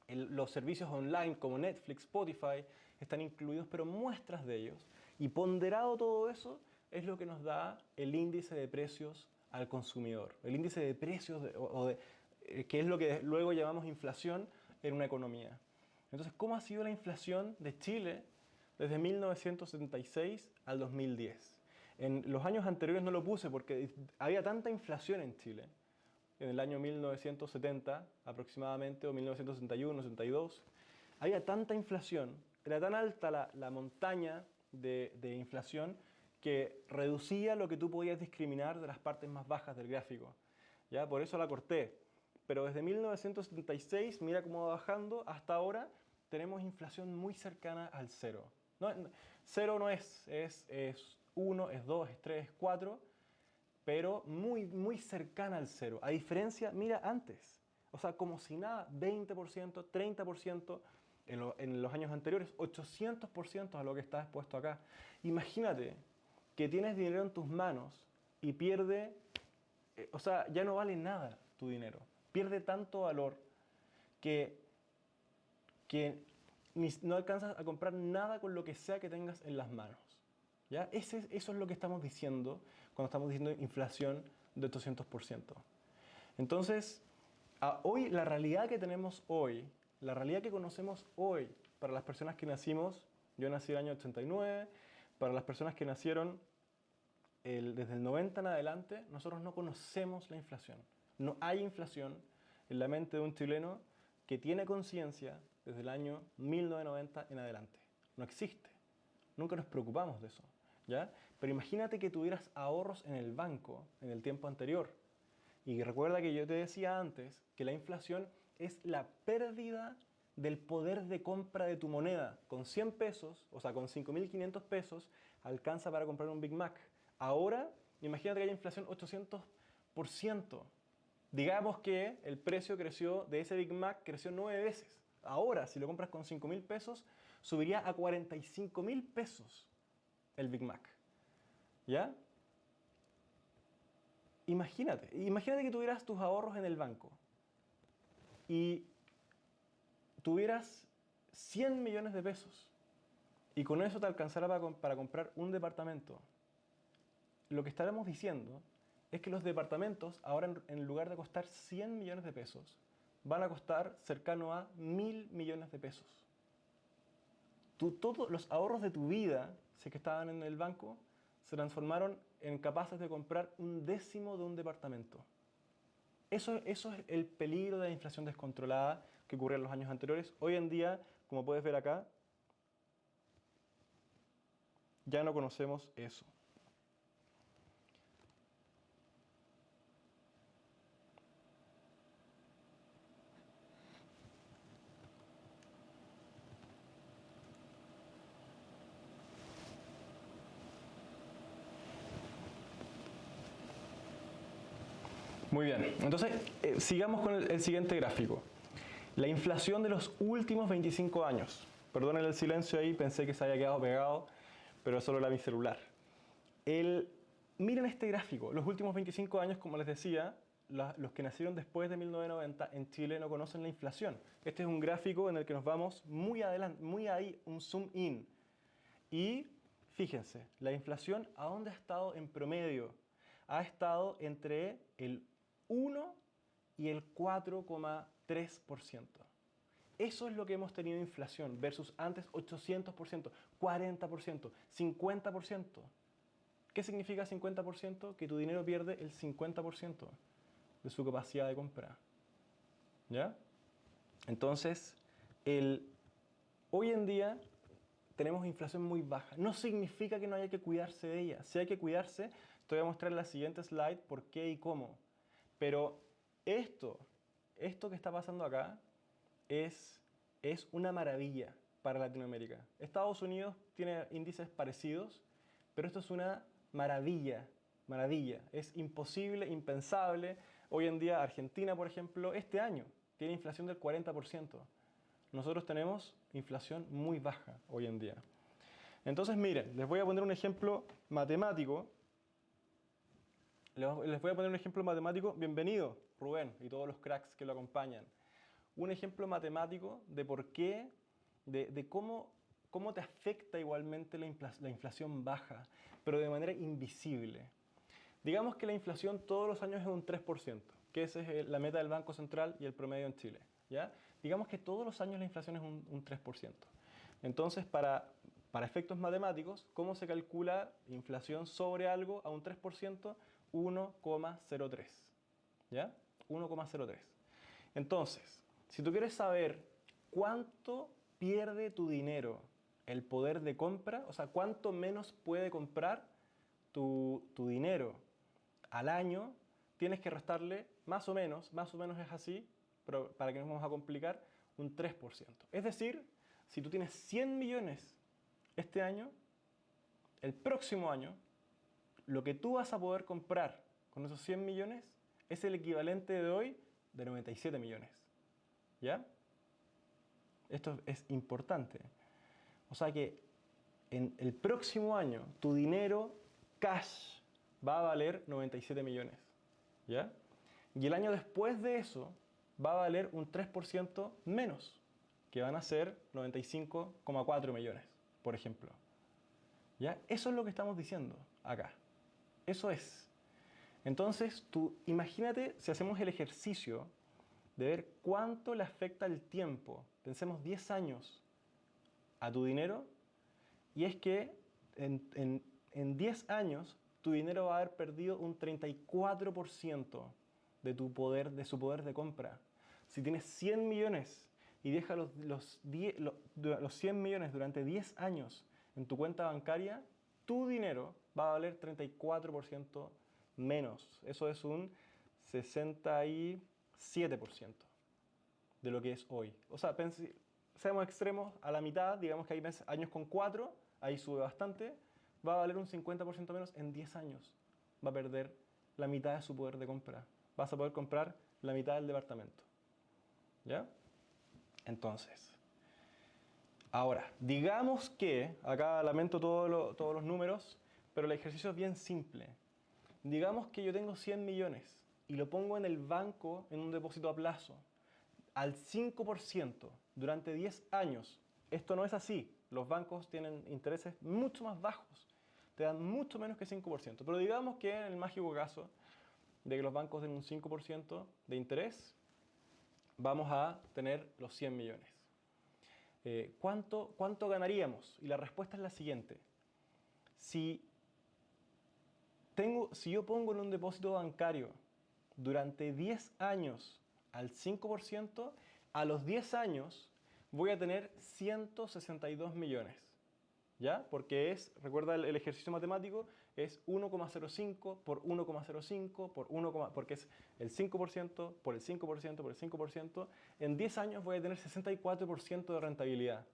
los servicios online como Netflix, Spotify están incluidos, pero muestras de ellos. Y ponderado todo eso es lo que nos da el índice de precios al consumidor. El índice de precios, que es lo que luego llamamos inflación en una economía. Entonces, ¿cómo ha sido la inflación de Chile desde 1976 al 2010? En los años anteriores no lo puse porque había tanta inflación en Chile. En el año 1970 aproximadamente, o 1961, 62, había tanta inflación, era tan alta la montaña de inflación que reducía lo que tú podías discriminar de las partes más bajas del gráfico. ¿Ya? Por eso la corté. Pero desde 1976, mira cómo va bajando, hasta ahora tenemos inflación muy cercana al cero. Cero no es 1, es 2, es 3, es 4, pero muy, muy cercana al cero. A diferencia, mira antes, o sea, como si nada, 20%, 30% en los años anteriores, 800% a lo que está expuesto acá. Imagínate que tienes dinero en tus manos y pierde, o sea, ya no vale nada tu dinero. Pierde tanto valor que no alcanzas a comprar nada con lo que sea que tengas en las manos. ¿Ya? Eso es lo que estamos diciendo cuando estamos diciendo inflación de 800%. Entonces, hoy, la realidad que tenemos hoy, la realidad que conocemos hoy, para las personas que nacimos, yo nací en el año 89, para las personas que nacieron desde el 90 en adelante, nosotros no conocemos la inflación. No hay inflación en la mente de un chileno que tiene conciencia desde el año 1990 en adelante. No existe. Nunca nos preocupamos de eso, ¿ya? Pero imagínate que tuvieras ahorros en el banco en el tiempo anterior. Y recuerda que yo te decía antes que la inflación es la pérdida del poder de compra de tu moneda. Con 100 pesos, o sea, con 5.500 pesos, alcanza para comprar un Big Mac. Ahora, imagínate que hay inflación 800%. Digamos que el precio creció de ese Big Mac, creció 9 veces. Ahora, si lo compras con 5.000 pesos, subiría a 45.000 pesos el Big Mac. ¿Ya? Imagínate que tuvieras tus ahorros en el banco y tuvieras 100 millones de pesos y con eso te alcanzara para comprar un departamento. Lo que estaremos diciendo es que los departamentos ahora en lugar de costar 100 millones de pesos van a costar cercano a 1.000 millones de pesos. Todos los ahorros de tu vida, si es que estaban en el banco, se transformaron en capaces de comprar un décimo de un departamento. Eso es el peligro de la inflación descontrolada que ocurría en los años anteriores. Hoy en día, como puedes ver acá, ya no conocemos eso. Muy bien, entonces sigamos con el siguiente gráfico. La inflación de los últimos 25 años. Perdonen el silencio ahí, pensé que se había quedado pegado, pero solo era mi celular. Miren este gráfico, los últimos 25 años, como les decía, los que nacieron después de 1990 en Chile no conocen la inflación. Este es un gráfico en el que nos vamos muy adelante, muy ahí, un zoom in. Y fíjense, la inflación, ¿a dónde ha estado en promedio? Ha estado entre el 1 y el 4,3%. Eso es lo que hemos tenido inflación versus antes 800%, 40%, 50%. ¿Qué significa 50%? Que tu dinero pierde el 50% de su capacidad de compra. ¿Ya? Entonces, hoy en día tenemos inflación muy baja. No significa que no haya que cuidarse de ella. Si hay que cuidarse, te voy a mostrar en la siguiente slide por qué y cómo. Pero esto que está pasando acá es una maravilla para Latinoamérica. Estados Unidos tiene índices parecidos, pero esto es una maravilla. Es imposible, impensable. Hoy en día Argentina, por ejemplo, este año tiene inflación del 40%. Nosotros tenemos inflación muy baja hoy en día. Entonces, miren, les voy a poner un ejemplo matemático. Les voy a poner un ejemplo matemático. Bienvenido, Rubén, y todos los cracks que lo acompañan. Un ejemplo matemático de por qué, de cómo te afecta igualmente la inflación baja, pero de manera invisible. Digamos que la inflación todos los años es un 3%, que esa es la meta del Banco Central y el promedio en Chile. ¿Ya? Digamos que todos los años la inflación es un 3%. Entonces, para efectos matemáticos, ¿cómo se calcula inflación sobre algo a un 3%? 1,03. ¿Ya? 1,03. Entonces, si tú quieres saber cuánto pierde tu dinero el poder de compra, o sea, cuánto menos puede comprar tu dinero al año, tienes que restarle más o menos es así, pero para que no nos vamos a complicar, un 3%. Es decir, si tú tienes 100 millones este año, el próximo año, lo que tú vas a poder comprar con esos 100 millones es el equivalente de hoy de 97 millones. ¿Ya? Esto es importante. O sea que en el próximo año tu dinero cash va a valer 97 millones. ¿Ya? Y el año después de eso va a valer un 3% menos, que van a ser 95,4 millones, por ejemplo. ¿Ya? Eso es lo que estamos diciendo acá. Eso es. Entonces, tú imagínate si hacemos el ejercicio de ver cuánto le afecta el tiempo. Pensemos 10 años a tu dinero, y es que en 10 años tu dinero va a haber perdido un 34% de su poder de compra. Si tienes 100 millones y dejas los 100 millones durante 10 años en tu cuenta bancaria, tu dinero va a valer 34% menos. Eso es un 67% de lo que es hoy. O sea, seamos extremos, a la mitad, digamos que hay años con 4, ahí sube bastante, va a valer un 50% menos en 10 años. Va a perder la mitad de su poder de compra. Vas a poder comprar la mitad del departamento. ¿Ya? Entonces, ahora, digamos que, acá lamento todos los números, pero el ejercicio es bien simple. Digamos que yo tengo 100 millones y lo pongo en el banco en un depósito a plazo al 5% durante 10 años. Esto no es así. Los bancos tienen intereses mucho más bajos. Te dan mucho menos que 5%. Pero digamos que en el mágico caso de que los bancos den un 5% de interés, vamos a tener los 100 millones. ¿Cuánto ganaríamos? Y la respuesta es la siguiente. Si yo pongo en un depósito bancario durante 10 años al 5%, a los 10 años voy a tener 162 millones. ¿Ya? Porque recuerda el ejercicio matemático, es 1,05 por 1,05 por 1, porque es el 5% por el 5% por el 5%. En 10 años voy a tener 64% de rentabilidad.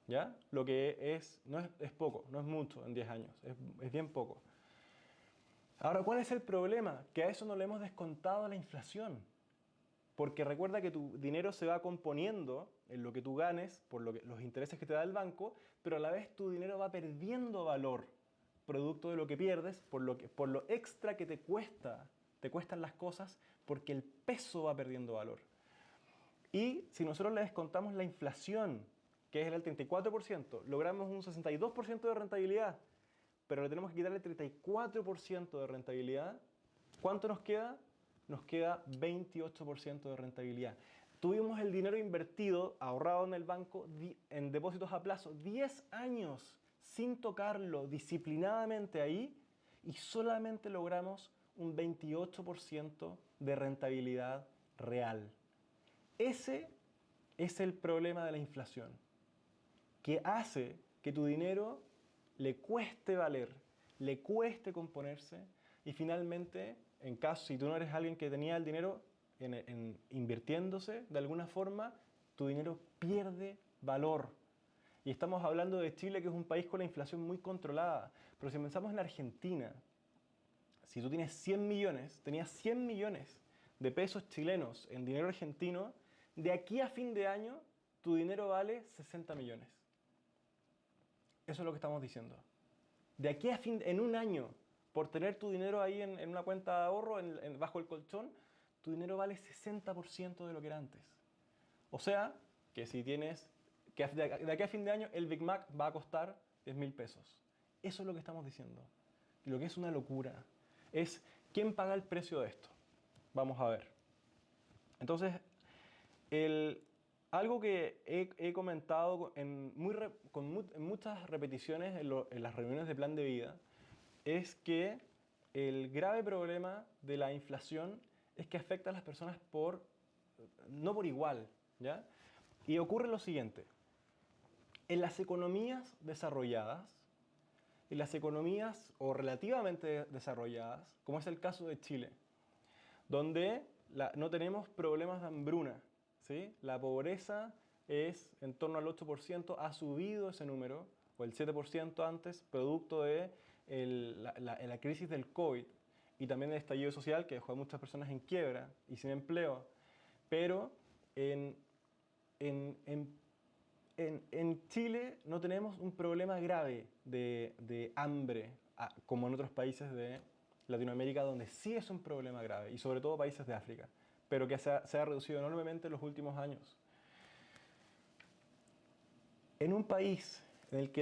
¿Ya? Lo que no es poco, no es mucho en 10 años, es bien poco. Ahora, ¿cuál es el problema? Que a eso no le hemos descontado la inflación. Porque recuerda que tu dinero se va componiendo en lo que tú ganes por los intereses que te da el banco, pero a la vez tu dinero va perdiendo valor, producto de lo que pierdes, por lo extra que te cuestan las cosas, porque el peso va perdiendo valor. Y si nosotros le descontamos la inflación, que es el 34%, logramos un 62% de rentabilidad, pero le tenemos que quitar el 34% de rentabilidad, ¿cuánto nos queda? Nos queda 28% de rentabilidad. Tuvimos el dinero invertido, ahorrado en el banco, en depósitos a plazo, 10 años sin tocarlo disciplinadamente ahí, y solamente logramos un 28% de rentabilidad real. Ese es el problema de la inflación, que hace que tu dinero le cueste valer, le cueste componerse, y finalmente, si tú no eres alguien que tenía el dinero invirtiéndose de alguna forma, tu dinero pierde valor. Y estamos hablando de Chile, que es un país con la inflación muy controlada. Pero si pensamos en Argentina, si tú tenías 100 millones de pesos chilenos en dinero argentino, de aquí a fin de año, tu dinero vale 60 millones. Eso es lo que estamos diciendo. De aquí a en un año, por tener tu dinero ahí en una cuenta de ahorro, bajo el colchón, tu dinero vale 60% de lo que era antes. O sea, que si tienes, que de aquí a fin de año el Big Mac va a costar 10.000 pesos. Eso es lo que estamos diciendo. Y lo que es una locura es, ¿quién paga el precio de esto? Vamos a ver. Entonces, algo que he comentado en muchas repeticiones en las reuniones de plan de vida es que el grave problema de la inflación es que afecta a las personas no por igual, ¿ya? Y ocurre lo siguiente. En las economías desarrolladas, en las economías o relativamente desarrolladas, como es el caso de Chile, donde no tenemos problemas de hambruna, ¿sí? La pobreza es en torno al 8%, ha subido ese número, o el 7% antes, producto de la crisis del COVID y también el estallido social que dejó a muchas personas en quiebra y sin empleo. Pero en Chile no tenemos un problema grave de hambre, como en otros países de Latinoamérica, donde sí es un problema grave, y sobre todo países de África, pero que se ha reducido enormemente en los últimos años. En un país en el que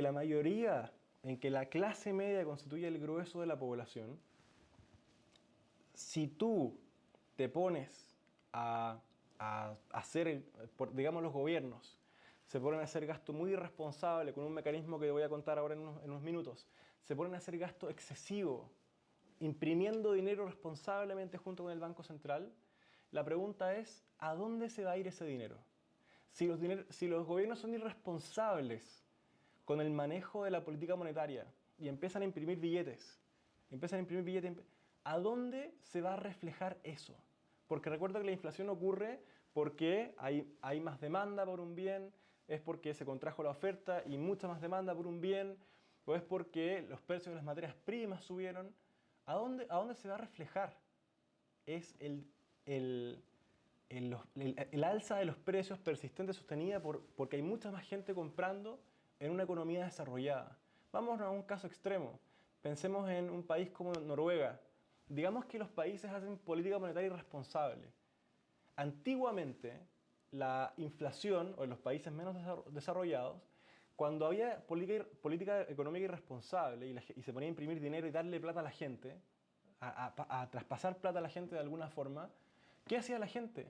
en que la clase media constituye el grueso de la población, si tú te pones a a hacer, digamos, los gobiernos. Se ponen a hacer gasto muy irresponsable con un mecanismo que voy a contar ahora en unos minutos. Se ponen a hacer gasto excesivo, imprimiendo dinero responsablemente junto con el Banco Central. La pregunta es, ¿a dónde se va a ir ese dinero? Si los gobiernos son irresponsables con el manejo de la política monetaria y empiezan a imprimir billetes, ¿a dónde se va a reflejar eso? Porque recuerda que la inflación ocurre porque hay más demanda por un bien, es porque se contrajo la oferta y mucha más demanda por un bien, o es porque los precios de las materias primas subieron. ¿A dónde se va a reflejar? Es el alza de los precios persistente sostenida porque hay mucha más gente comprando en una economía desarrollada. Vamos a un caso extremo. Pensemos en un país como Noruega. Digamos que los países hacen política monetaria irresponsable. Antiguamente, la inflación, o en los países menos desarrollados, cuando había política económica irresponsable y se ponía a imprimir dinero y darle plata a la gente, a traspasar plata a la gente de alguna forma, ¿qué hacía la gente?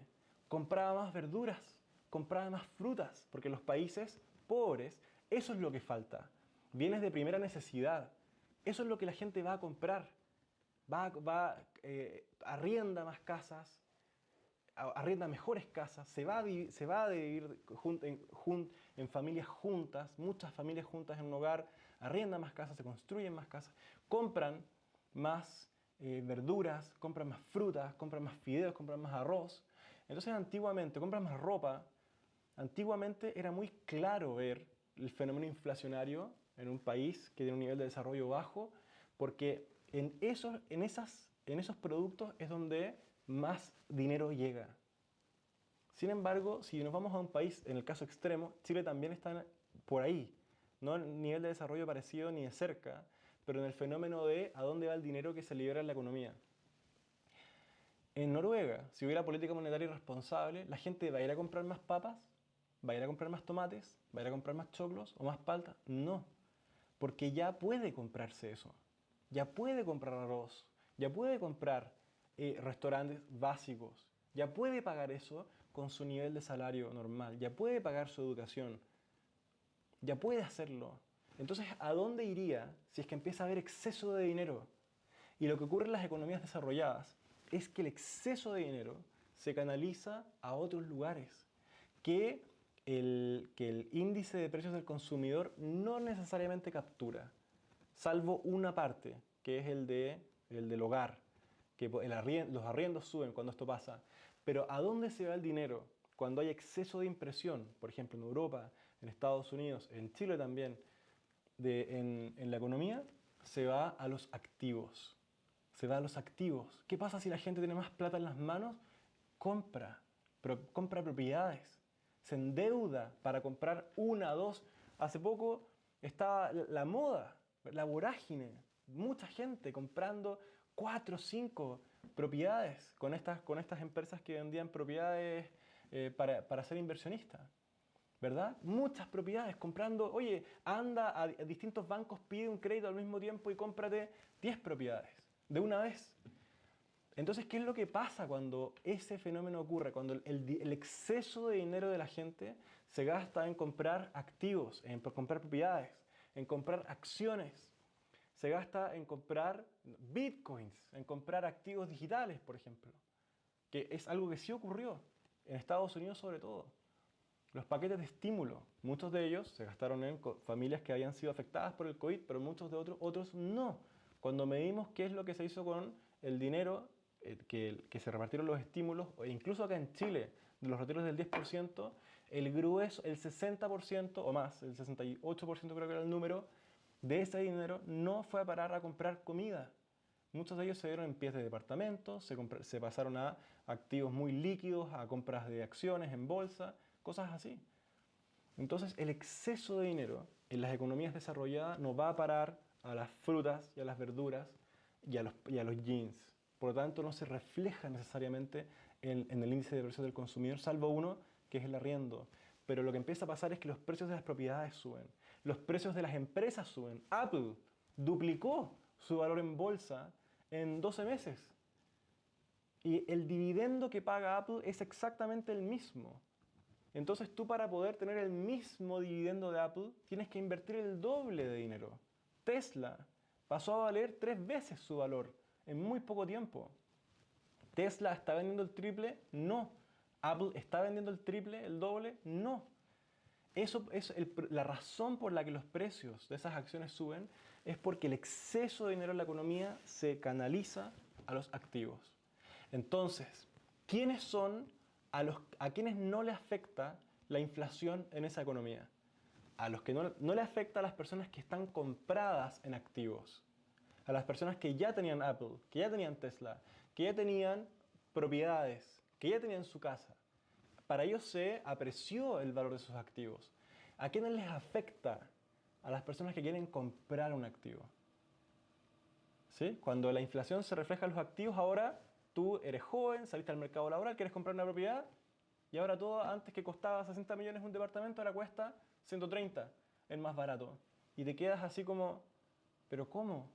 Compraba más verduras, compraba más frutas, porque en los países pobres eso es lo que falta. Bienes de primera necesidad. Eso es lo que la gente va a comprar. Arrienda más casas, arrienda mejores casas, se va a vivir en familias juntas, muchas familias juntas en un hogar, arriendan más casas, se construyen más casas, compran más verduras, compran más frutas, compran más fideos, compran más arroz. Entonces antiguamente, compran más ropa. Antiguamente era muy claro ver el fenómeno inflacionario en un país que tiene un nivel de desarrollo bajo, porque en esos productos es donde más dinero llega. Sin embargo, si nos vamos a un país, en el caso extremo, Chile también está por ahí, no en nivel de desarrollo parecido ni de cerca, pero en el fenómeno de a dónde va el dinero que se libera en la economía. En Noruega, si hubiera política monetaria irresponsable, la gente va a ir a comprar más papas, va a ir a comprar más tomates, va a ir a comprar más choclos o más palta. No, porque ya puede comprarse eso. Ya puede comprar arroz, ya puede comprar restaurantes básicos, ya puede pagar eso con su nivel de salario normal, ya puede pagar su educación, ya puede hacerlo. Entonces, ¿a dónde iría si es que empieza a haber exceso de dinero? Y lo que ocurre en las economías desarrolladas es que el exceso de dinero se canaliza a otros lugares que el índice de precios del consumidor no necesariamente captura, salvo una parte, que es el del hogar, que los arriendos suben cuando esto pasa. Pero ¿a dónde se va el dinero cuando hay exceso de impresión? Por ejemplo, en Europa, en Estados Unidos, en Chile también, en la economía, se va a los activos. Se va a los activos. ¿Qué pasa si la gente tiene más plata en las manos? Compra, compra propiedades. Se endeuda para comprar una, dos. Hace poco estaba la moda, la vorágine. Mucha gente comprando 4 o 5 propiedades con estas empresas que vendían propiedades para ser inversionistas. ¿Verdad? Muchas propiedades comprando, oye, anda a distintos bancos, pide un crédito al mismo tiempo y cómprate 10 propiedades de una vez. Entonces, ¿qué es lo que pasa cuando ese fenómeno ocurre? Cuando el exceso de dinero de la gente se gasta en comprar activos, en comprar propiedades, en comprar acciones, se gasta en comprar bitcoins, en comprar activos digitales, por ejemplo, que es algo que sí ocurrió en Estados Unidos sobre todo. Los paquetes de estímulo, muchos de ellos se gastaron en familias que habían sido afectadas por el COVID, pero muchos de otros no. Cuando medimos qué es lo que se hizo con el dinero que se repartieron los estímulos, o incluso acá en Chile, de los retiros del 10%, el grueso, el 60% o más, el 68% creo que era el número, de ese dinero no fue a parar a comprar comida. Muchos de ellos se dieron en pies de departamentos, se pasaron a activos muy líquidos, a compras de acciones en bolsa, cosas así. Entonces, el exceso de dinero en las economías desarrolladas no va a parar a las frutas y a las verduras y a los jeans. Por lo tanto, no se refleja necesariamente en el índice de precios del consumidor, salvo uno, que es el arriendo. Pero lo que empieza a pasar es que los precios de las propiedades suben, los precios de las empresas suben. Apple duplicó su valor en bolsa en 12 meses. Y el dividendo que paga Apple es exactamente el mismo. Entonces tú para poder tener el mismo dividendo de Apple tienes que invertir el doble de dinero. Tesla pasó a valer 3 veces su valor en muy poco tiempo. ¿Tesla está vendiendo el triple? No. ¿Apple está vendiendo el triple, el doble? No. Eso es la razón por la que los precios de esas acciones suben es porque el exceso de dinero en la economía se canaliza a los activos. Entonces, ¿quiénes son a quienes no le afecta la inflación en esa economía? A los que no le afecta a las personas que están compradas en activos. A las personas que ya tenían Apple, que ya tenían Tesla, que ya tenían propiedades, que ya tenían su casa. Para ellos se apreció el valor de sus activos. ¿A quiénes les afecta? A las personas que quieren comprar un activo. ¿Sí? Cuando la inflación se refleja en los activos, ahora tú eres joven, saliste al mercado laboral, quieres comprar una propiedad y ahora todo, antes que costaba 60 millones un departamento, ahora cuesta 130, el más barato. Y te quedas así como, ¿pero cómo?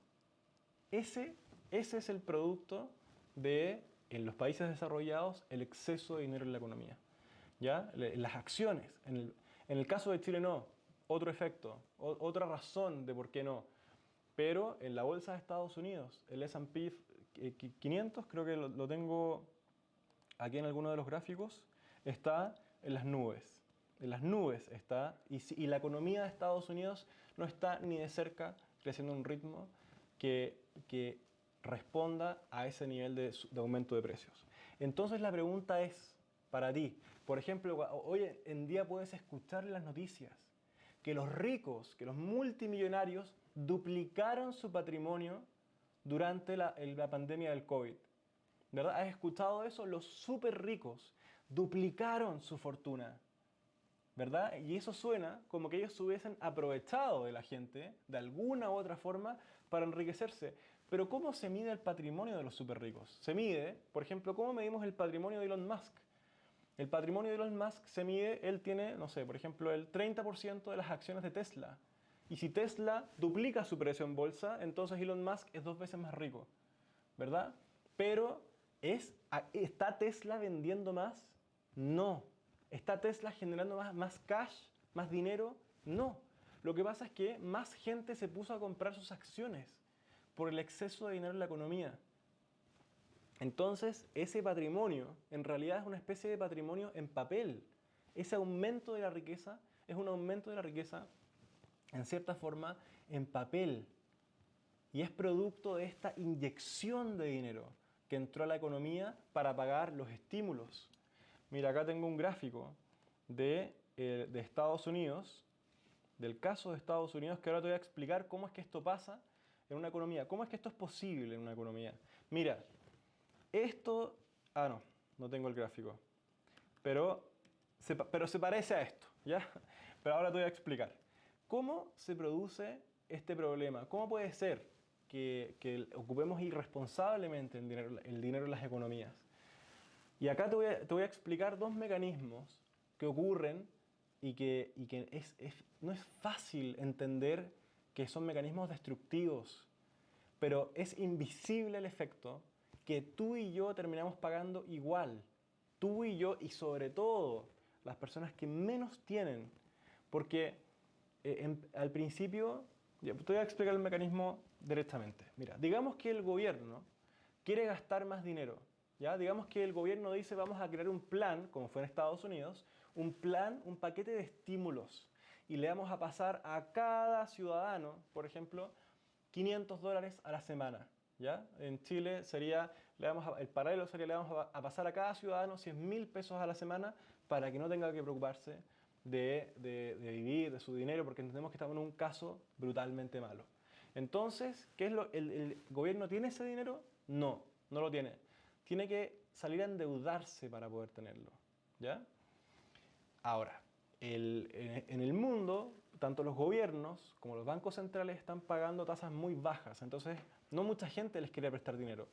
Ese es el producto de, en los países desarrollados, el exceso de dinero en la economía. ¿Ya? Las acciones. En el caso de Chile no. Otro efecto, otra razón de por qué no. Pero en la bolsa de Estados Unidos, el S&P 500, creo que lo tengo aquí en alguno de los gráficos, está en las nubes. En las nubes está, y la economía de Estados Unidos no está ni de cerca creciendo a un ritmo que responda a ese nivel de aumento de precios. Entonces la pregunta es, para ti, por ejemplo, hoy en día puedes escuchar en las noticias que los ricos, que los multimillonarios duplicaron su patrimonio durante la pandemia del COVID. ¿Verdad? ¿Has escuchado eso? Los súper ricos duplicaron su fortuna. ¿Verdad? Y eso suena como que ellos se hubiesen aprovechado de la gente de alguna u otra forma para enriquecerse. Pero ¿cómo se mide el patrimonio de los súper ricos? Se mide, por ejemplo, ¿cómo medimos el patrimonio de Elon Musk? El patrimonio de Elon Musk se mide, él tiene, no sé, por ejemplo, el 30% de las acciones de Tesla. Y si Tesla duplica su precio en bolsa, entonces Elon Musk es 2 veces más rico, ¿verdad? Pero ¿está Tesla vendiendo más? No. ¿Está Tesla generando más cash, más dinero? No. Lo que pasa es que más gente se puso a comprar sus acciones por el exceso de dinero en la economía. Entonces, ese patrimonio en realidad es una especie de patrimonio en papel. Ese aumento de la riqueza es un aumento de la riqueza, en cierta forma, en papel. Y es producto de esta inyección de dinero que entró a la economía para pagar los estímulos. Mira, acá tengo un gráfico de Estados Unidos, del caso de Estados Unidos, que ahora te voy a explicar cómo es que esto pasa en una economía, cómo es que esto es posible en una economía. Mira, esto, no tengo el gráfico, pero se parece a esto, ¿ya? Pero ahora te voy a explicar. ¿Cómo se produce este problema? ¿Cómo puede ser que ocupemos irresponsablemente el dinero en las economías? Y acá te voy a explicar 2 mecanismos que ocurren y que no es fácil entender que son mecanismos destructivos, pero es invisible el efecto que tú y yo terminamos pagando igual. Tú y yo, y sobre todo las personas que menos tienen. Porque al principio, te voy a explicar el mecanismo directamente. Mira, digamos que el gobierno quiere gastar más dinero. ¿Ya? Digamos que el gobierno dice vamos a crear un plan, como fue en Estados Unidos, un plan, un paquete de estímulos. Y le vamos a pasar a cada ciudadano, por ejemplo, $500 a la semana. ¿Ya? En Chile sería, el paralelo sería, le vamos a pasar a cada ciudadano 100.000 pesos a la semana para que no tenga que preocuparse de vivir, de su dinero, porque entendemos que estamos en un caso brutalmente malo. Entonces, ¿qué es el gobierno tiene ese dinero? No, no lo tiene. Tiene que salir a endeudarse para poder tenerlo. ¿Ya? Ahora, en el mundo, tanto los gobiernos como los bancos centrales están pagando tasas muy bajas. Entonces, no mucha gente les quiere prestar dinero.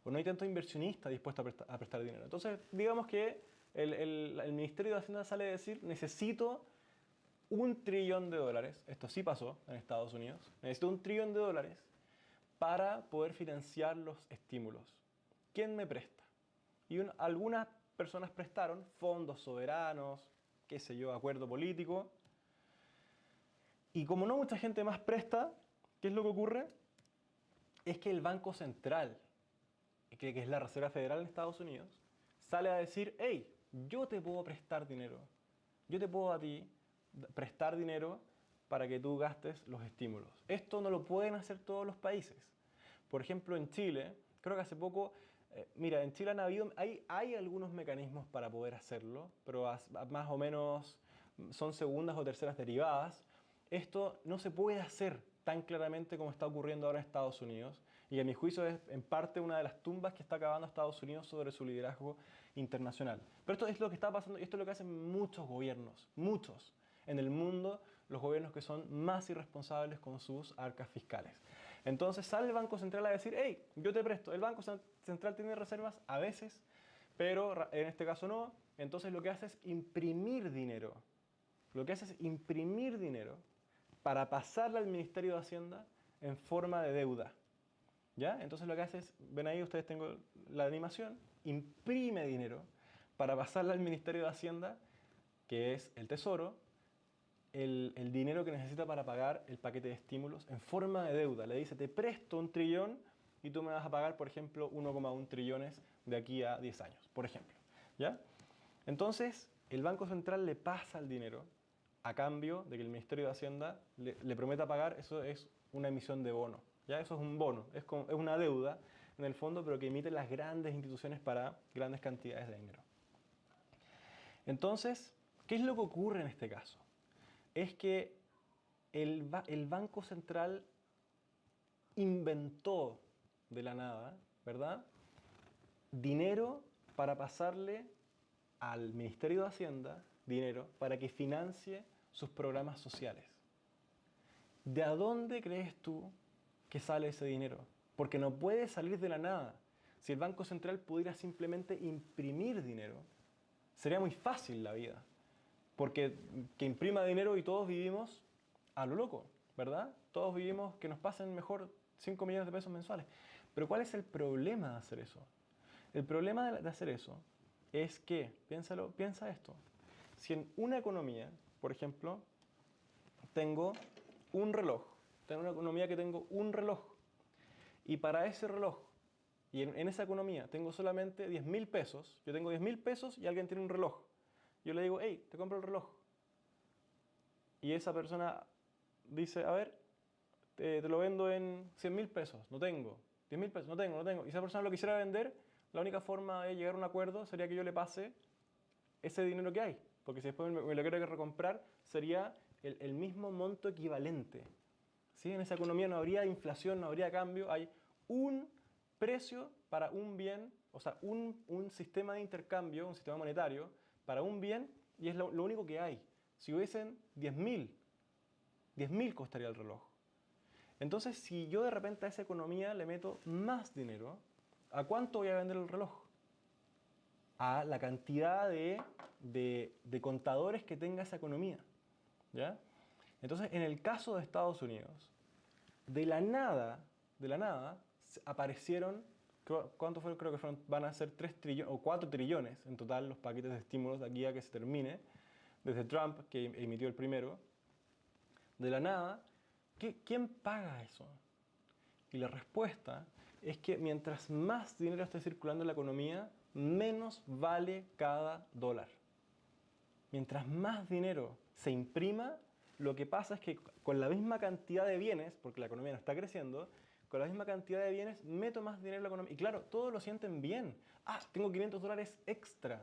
O no hay tanto inversionista dispuesto a prestar dinero. Entonces, digamos que el Ministerio de Hacienda sale a decir, necesito $1 trillón. Esto sí pasó en Estados Unidos. Necesito $1 trillón para poder financiar los estímulos. ¿quién me presta? Y algunas personas prestaron, fondos soberanos, qué sé yo, acuerdo político. Y como no mucha gente más presta, ¿qué es lo que ocurre? Es que el Banco Central, que es la Reserva Federal en Estados Unidos, sale a decir, hey, yo te puedo prestar dinero. Yo te puedo a ti prestar dinero para que tú gastes los estímulos. Esto no lo pueden hacer todos los países. Por ejemplo, en Chile, creo que hace poco, mira, en Chile hay algunos mecanismos para poder hacerlo, pero más o menos son segundas o terceras derivadas. Esto no se puede hacer tan claramente como está ocurriendo ahora en Estados Unidos, y a mi juicio es en parte una de las tumbas que está cavando Estados Unidos sobre su liderazgo internacional. Pero esto es lo que está pasando y esto es lo que hacen muchos gobiernos, muchos en el mundo, los gobiernos que son más irresponsables con sus arcas fiscales. Entonces sale el Banco Central a decir, hey, yo te presto. El Banco Central tiene reservas a veces, pero en este caso no. Entonces lo que hace es imprimir dinero. Lo que hace es imprimir dinero para pasarle al Ministerio de Hacienda en forma de deuda. ¿Ya? Entonces lo que hace es, ven ahí, ustedes tengo la animación, imprime dinero para pasarle al Ministerio de Hacienda, que es el Tesoro, el dinero que necesita para pagar el paquete de estímulos en forma de deuda. Le dice, te presto 1 trillón y tú me vas a pagar, por ejemplo, 1,1 trillones de aquí a 10 años, por ejemplo. ¿Ya? Entonces, el Banco Central le pasa el dinero a cambio de que el Ministerio de Hacienda le prometa pagar. Eso es una emisión de bono. ¿Ya? Eso es un bono, es una deuda en el fondo, pero que emiten las grandes instituciones para grandes cantidades de dinero. Entonces, ¿qué es lo que ocurre en este caso? Es que el Banco Central inventó de la nada, ¿verdad?, dinero para pasarle al Ministerio de Hacienda, dinero para que financie sus programas sociales. ¿De dónde crees tú que sale ese dinero? Porque no puede salir de la nada. Si el Banco Central pudiera simplemente imprimir dinero, sería muy fácil la vida. Porque que imprima dinero y todos vivimos a lo loco, ¿verdad? Todos vivimos que nos pasen mejor 5 millones de pesos mensuales. Pero ¿cuál es el problema de hacer eso? El problema de hacer eso es que, piensa esto, si en una economía, por ejemplo, tengo una economía que tengo un reloj, y para ese reloj, y en esa economía tengo solamente 10.000 pesos, yo tengo 10.000 pesos y alguien tiene un reloj, yo le digo, hey, te compro el reloj. Y esa persona dice, a ver, te lo vendo en 100.000 pesos, no tengo. 10.000 pesos, no tengo. Y esa persona lo quisiera vender, la única forma de llegar a un acuerdo sería que yo le pase ese dinero que hay. Porque si después me lo quiero recomprar, sería el mismo monto equivalente. ¿Sí? En esa economía no habría inflación, no habría cambio. Hay un precio para un bien, o sea, un sistema de intercambio, un sistema monetario para un bien, y es lo único que hay. Si hubiesen 10.000 costaría el reloj. Entonces, si yo de repente a esa economía le meto más dinero, ¿a cuánto voy a vender el reloj? A la cantidad de contadores que tenga esa economía. ¿Ya? Entonces, en el caso de Estados Unidos, de la nada, aparecieron, ¿cuánto fueron? Creo que van a ser 3 trillones o 4 trillones en total los paquetes de estímulos de aquí a que se termine, desde Trump, que emitió el primero. De la nada, ¿quién paga eso? Y la respuesta es que mientras más dinero esté circulando en la economía, menos vale cada dólar. Mientras más dinero se imprima, lo que pasa es que con la misma cantidad de bienes, porque la economía no está creciendo, con la misma cantidad de bienes meto más dinero en la economía. Y claro, todos lo sienten bien. Ah, tengo 500 dólares extra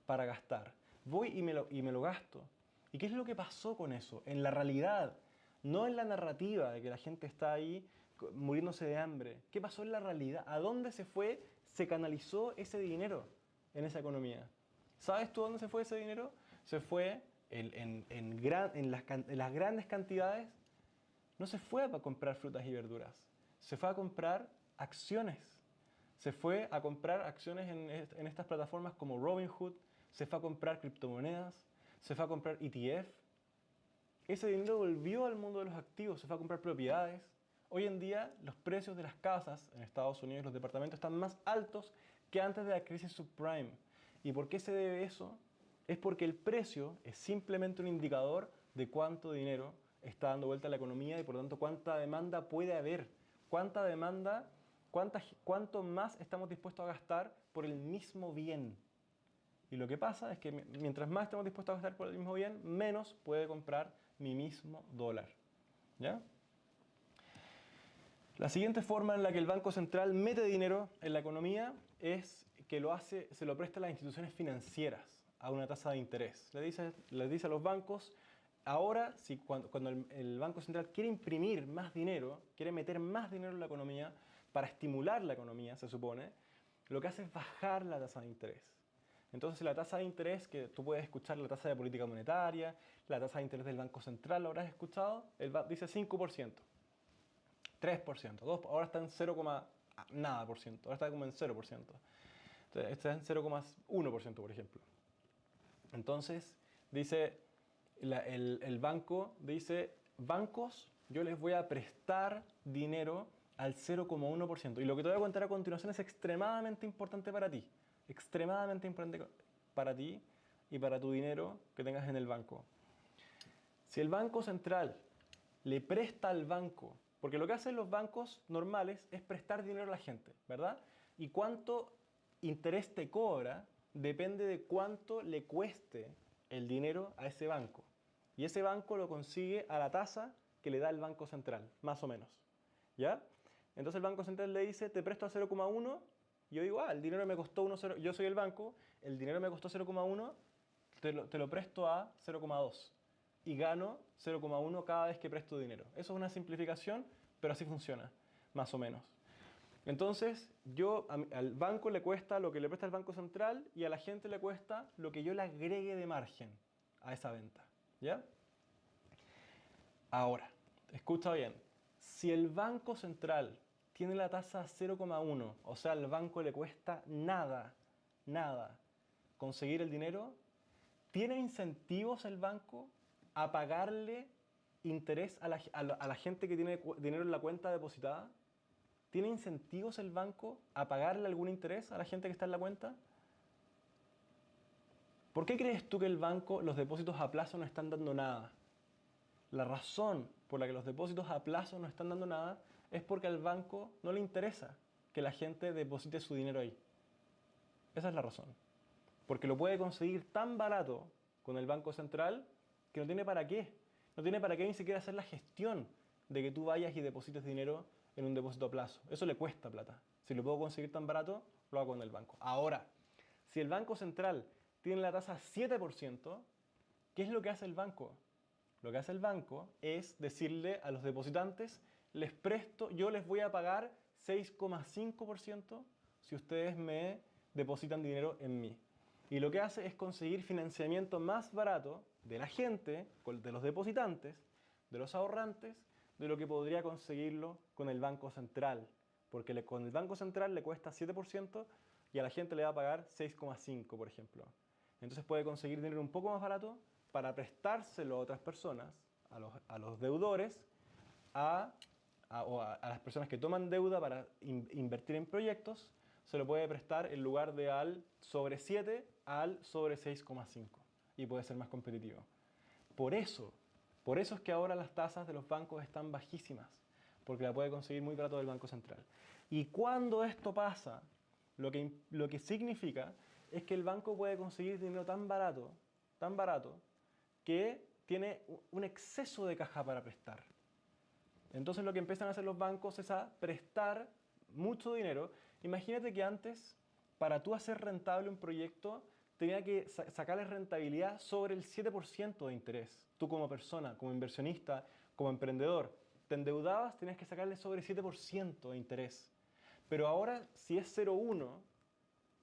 para gastar. Voy y me lo gasto. ¿Y qué es lo que pasó con eso? En la realidad, no en la narrativa de que la gente está ahí muriéndose de hambre. ¿Qué pasó en la realidad? ¿A dónde se canalizó ese dinero en esa economía? ¿Sabes tú dónde se fue ese dinero? Se fue en las grandes cantidades. No se fue a comprar frutas y verduras. Se fue a comprar acciones. Se fue a comprar acciones en estas plataformas como Robinhood. Se fue a comprar criptomonedas. Se fue a comprar ETF. Ese dinero volvió al mundo de los activos. Se fue a comprar propiedades. Hoy en día los precios de las casas en Estados Unidos, los departamentos, están más altos que antes de la crisis subprime. ¿Y por qué se debe eso? Es porque el precio es simplemente un indicador de cuánto dinero está dando vuelta a la economía y por lo tanto cuánta demanda puede haber, cuánta demanda, cuánto más estamos dispuestos a gastar por el mismo bien. Y lo que pasa es que mientras más estemos dispuestos a gastar por el mismo bien, menos puede comprar mi mismo dólar. ¿Ya? La siguiente forma en la que el Banco Central mete dinero en la economía es que se lo presta a las instituciones financieras a una tasa de interés. Les dice a los bancos, ahora, cuando el Banco Central quiere imprimir más dinero, quiere meter más dinero en la economía para estimular la economía, se supone, lo que hace es bajar la tasa de interés. Entonces la tasa de interés, que tú puedes escuchar la tasa de política monetaria, la tasa de interés del Banco Central, ¿lo habrás escuchado? Dice 5%. 3%, 2%, ahora está en 0, nada por ciento, ahora está como en 0%. Entonces, está en 0,1%, por ejemplo. Entonces, dice, el banco dice, bancos, yo les voy a prestar dinero al 0,1%. Y lo que te voy a contar a continuación es extremadamente importante para ti. Extremadamente importante para ti y para tu dinero que tengas en el banco. Si el Banco Central le presta al banco, porque lo que hacen los bancos normales es prestar dinero a la gente, ¿verdad? Y cuánto interés te cobra depende de cuánto le cueste el dinero a ese banco. Y ese banco lo consigue a la tasa que le da el Banco Central, más o menos. ¿Ya? Entonces el Banco Central le dice, te presto a 0,1. Yo digo, el dinero me costó 1,0. Yo soy el banco, el dinero me costó 0,1, te lo presto a 0,2. Y gano 0,1 cada vez que presto dinero. Eso es una simplificación, pero así funciona, más o menos. Entonces, al banco le cuesta lo que le presta el Banco Central y a la gente le cuesta lo que yo le agregue de margen a esa venta. ¿Ya? Ahora, escucha bien. Si el Banco Central tiene la tasa 0,1, o sea, al banco le cuesta nada, conseguir el dinero, ¿tiene incentivos el banco a pagarle interés a la gente que tiene dinero en la cuenta depositada? ¿Tiene incentivos el banco a pagarle algún interés a la gente que está en la cuenta? ¿Por qué crees tú que el banco, los depósitos a plazo no están dando nada? La razón por la que los depósitos a plazo no están dando nada es porque al banco no le interesa que la gente deposite su dinero ahí. Esa es la razón. Porque lo puede conseguir tan barato con el Banco Central que no tiene para qué. No tiene para qué ni siquiera hacer la gestión de que tú vayas y deposites dinero en un depósito a plazo. Eso le cuesta plata. Si lo puedo conseguir tan barato, lo hago con el banco. Ahora, si el Banco Central tiene la tasa 7%, ¿qué es lo que hace el banco? Lo que hace el banco es decirle a los depositantes, yo les voy a pagar 6,5% si ustedes me depositan dinero en mí. Y lo que hace es conseguir financiamiento más barato de la gente, de los depositantes, de los ahorrantes, de lo que podría conseguirlo con el Banco Central. Porque con el Banco Central le cuesta 7% y a la gente le va a pagar 6,5%, por ejemplo. Entonces puede conseguir dinero un poco más barato para prestárselo a otras personas, a los deudores, o a las personas que toman deuda para invertir en proyectos, se lo puede prestar en lugar de al sobre 7 al sobre 6,5 y puede ser más competitivo. Por eso es que ahora las tasas de los bancos están bajísimas, porque la puede conseguir muy barato del Banco Central. Y cuando esto pasa, lo que significa es que el banco puede conseguir dinero tan barato, que tiene un exceso de caja para prestar. Entonces lo que empiezan a hacer los bancos es a prestar mucho dinero. Imagínate que antes, para tú hacer rentable un proyecto, tenía que sacarle rentabilidad sobre el 7% de interés. Tú como persona, como inversionista, como emprendedor, te endeudabas, tenías que sacarle sobre 7% de interés. Pero ahora, si es 0,1,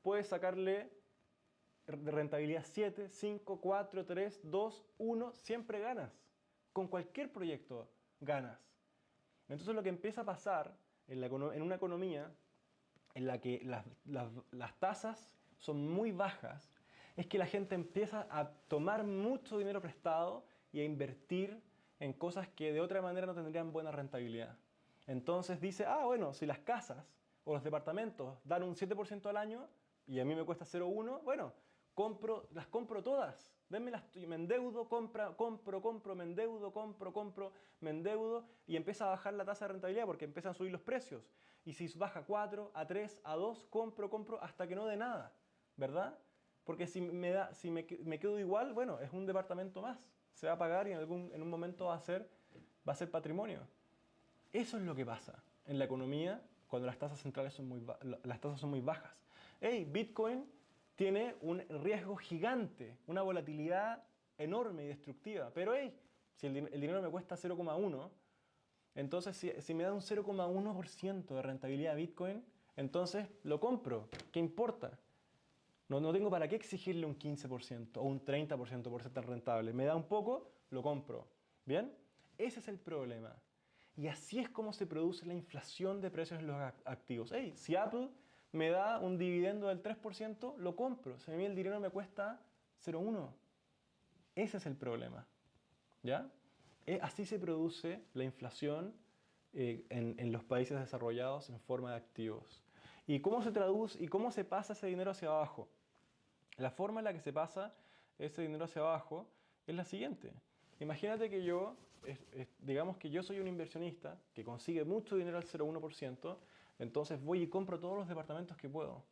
puedes sacarle de rentabilidad 7, 5, 4, 3, 2, 1, siempre ganas. Con cualquier proyecto ganas. Entonces lo que empieza a pasar en una economía en la que las tasas son muy bajas, es que la gente empieza a tomar mucho dinero prestado y a invertir en cosas que de otra manera no tendrían buena rentabilidad. Entonces dice, ah, bueno, si las casas o los departamentos dan un 7% al año y a mí me cuesta 0,1, bueno, las compro todas. Denmelas, me endeudo, compro, me endeudo, compro, me endeudo y empieza a bajar la tasa de rentabilidad porque empiezan a subir los precios. Y si baja a 4, a 3, a 2, compro hasta que no dé nada, ¿verdad? Porque si me quedo igual, bueno, es un departamento más. Se va a pagar y en un momento va a ser patrimonio. Eso es lo que pasa en la economía cuando las tasas centrales las tasas son muy bajas. Hey, Bitcoin tiene un riesgo gigante, una volatilidad enorme y destructiva. Pero hey, si el dinero me cuesta 0,1, entonces si me da un 0,1% de rentabilidad Bitcoin, entonces lo compro. ¿Qué importa? No tengo para qué exigirle un 15% o un 30% por ser tan rentable. Me da un poco, lo compro. ¿Bien? Ese es el problema. Y así es como se produce la inflación de precios en los activos. Hey, si Apple me da un dividendo del 3%, lo compro. Si a mí el dinero me cuesta 0,1. Ese es el problema. ¿Ya? Así se produce la inflación en los países desarrollados en forma de activos. ¿Y cómo se traduce y cómo se pasa ese dinero hacia abajo? La forma en la que se pasa ese dinero hacia abajo es la siguiente. Imagínate que digamos que yo soy un inversionista que consigue mucho dinero al 0,1%, entonces voy y compro todos los departamentos que puedo.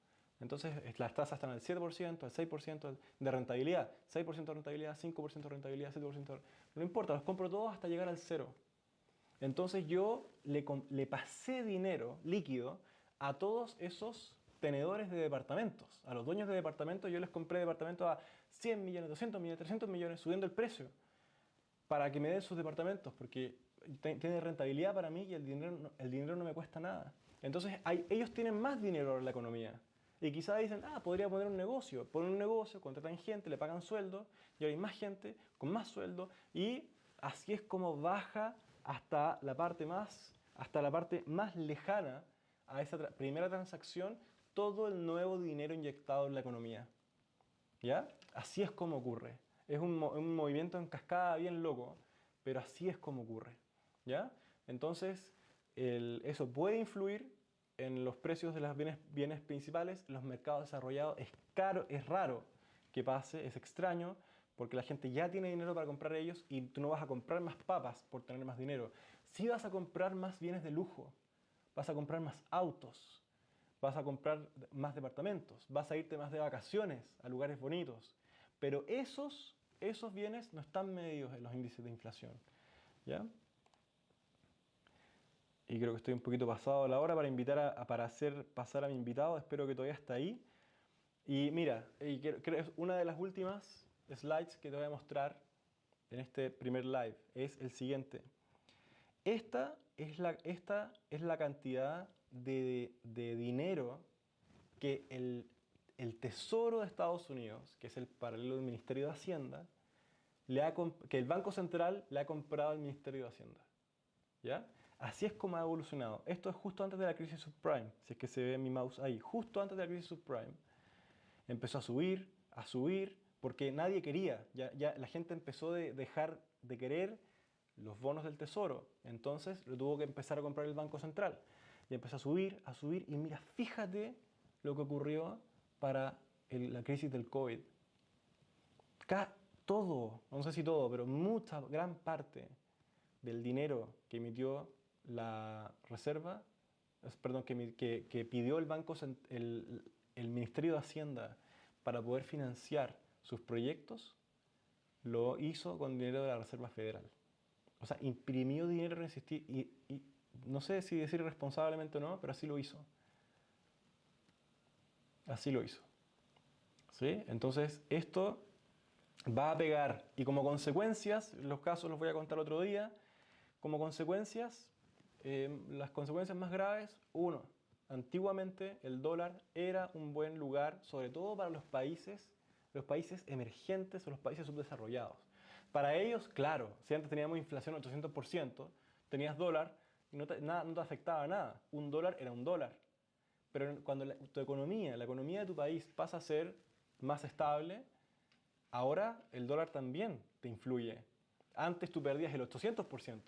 Entonces las tasas están al 7%, al 6% de rentabilidad, 6% de rentabilidad, 5% de rentabilidad, 7%. No importa, los compro todos hasta llegar al 0. Entonces yo le pasé dinero líquido a todos esos tenedores de departamentos. A los dueños de departamentos yo les compré departamentos a 100 millones, 200 millones, 300 millones, subiendo el precio para que me den sus departamentos, porque tiene rentabilidad para mí y el dinero no me cuesta nada. Entonces ellos tienen más dinero en la economía. Y quizás dicen, podría poner un negocio. Ponen un negocio, contratan gente, le pagan sueldo, y ahora hay más gente con más sueldo, y así es como baja hasta la parte más lejana a esa primera transacción todo el nuevo dinero inyectado en la economía. ¿Ya? Así es como ocurre. Es un movimiento en cascada bien loco, pero así es como ocurre. ¿Ya? Entonces, eso puede influir en los precios de los bienes principales. En los mercados desarrollados es raro que pase, es extraño, porque la gente ya tiene dinero para comprar ellos y tú no vas a comprar más papas por tener más dinero. Sí vas a comprar más bienes de lujo, vas a comprar más autos, vas a comprar más departamentos, vas a irte más de vacaciones a lugares bonitos. Pero esos bienes no están medidos en los índices de inflación. ¿Ya? Y creo que estoy un poquito pasado a la hora para hacer pasar a mi invitado. Espero que todavía está ahí. Y mira, creo que es una de las últimas slides que te voy a mostrar en este primer live. Es el siguiente. Esta es la cantidad de dinero que el Tesoro de Estados Unidos, que es el paralelo del Ministerio de Hacienda, que el Banco Central le ha comprado al Ministerio de Hacienda. ¿Ya? Así es como ha evolucionado. Esto es justo antes de la crisis subprime, si es que se ve mi mouse ahí. Justo antes de la crisis subprime empezó a subir, porque nadie quería. Ya la gente empezó a dejar de querer los bonos del Tesoro. Entonces lo tuvo que empezar a comprar el Banco Central. Y empezó a subir. Y mira, fíjate lo que ocurrió para la crisis del COVID. Todo, no sé si todo, pero gran parte del dinero que emitió la Reserva, perdón, que pidió el Ministerio de Hacienda para poder financiar sus proyectos, lo hizo con dinero de la Reserva Federal. O sea, imprimió dinero y no sé si decir responsablemente o no, pero así lo hizo. Así lo hizo. ¿Sí? Entonces, esto va a pegar. Y como consecuencias, los casos los voy a contar otro día, como consecuencias, las consecuencias más graves, uno, antiguamente el dólar era un buen lugar, sobre todo para los países emergentes o los países subdesarrollados. Para ellos, claro, si antes teníamos inflación 800%, tenías dólar y no te afectaba nada. Un dólar era un dólar. Pero cuando tu economía, la economía de tu país pasa a ser más estable, ahora el dólar también te influye. Antes tú perdías el 800%.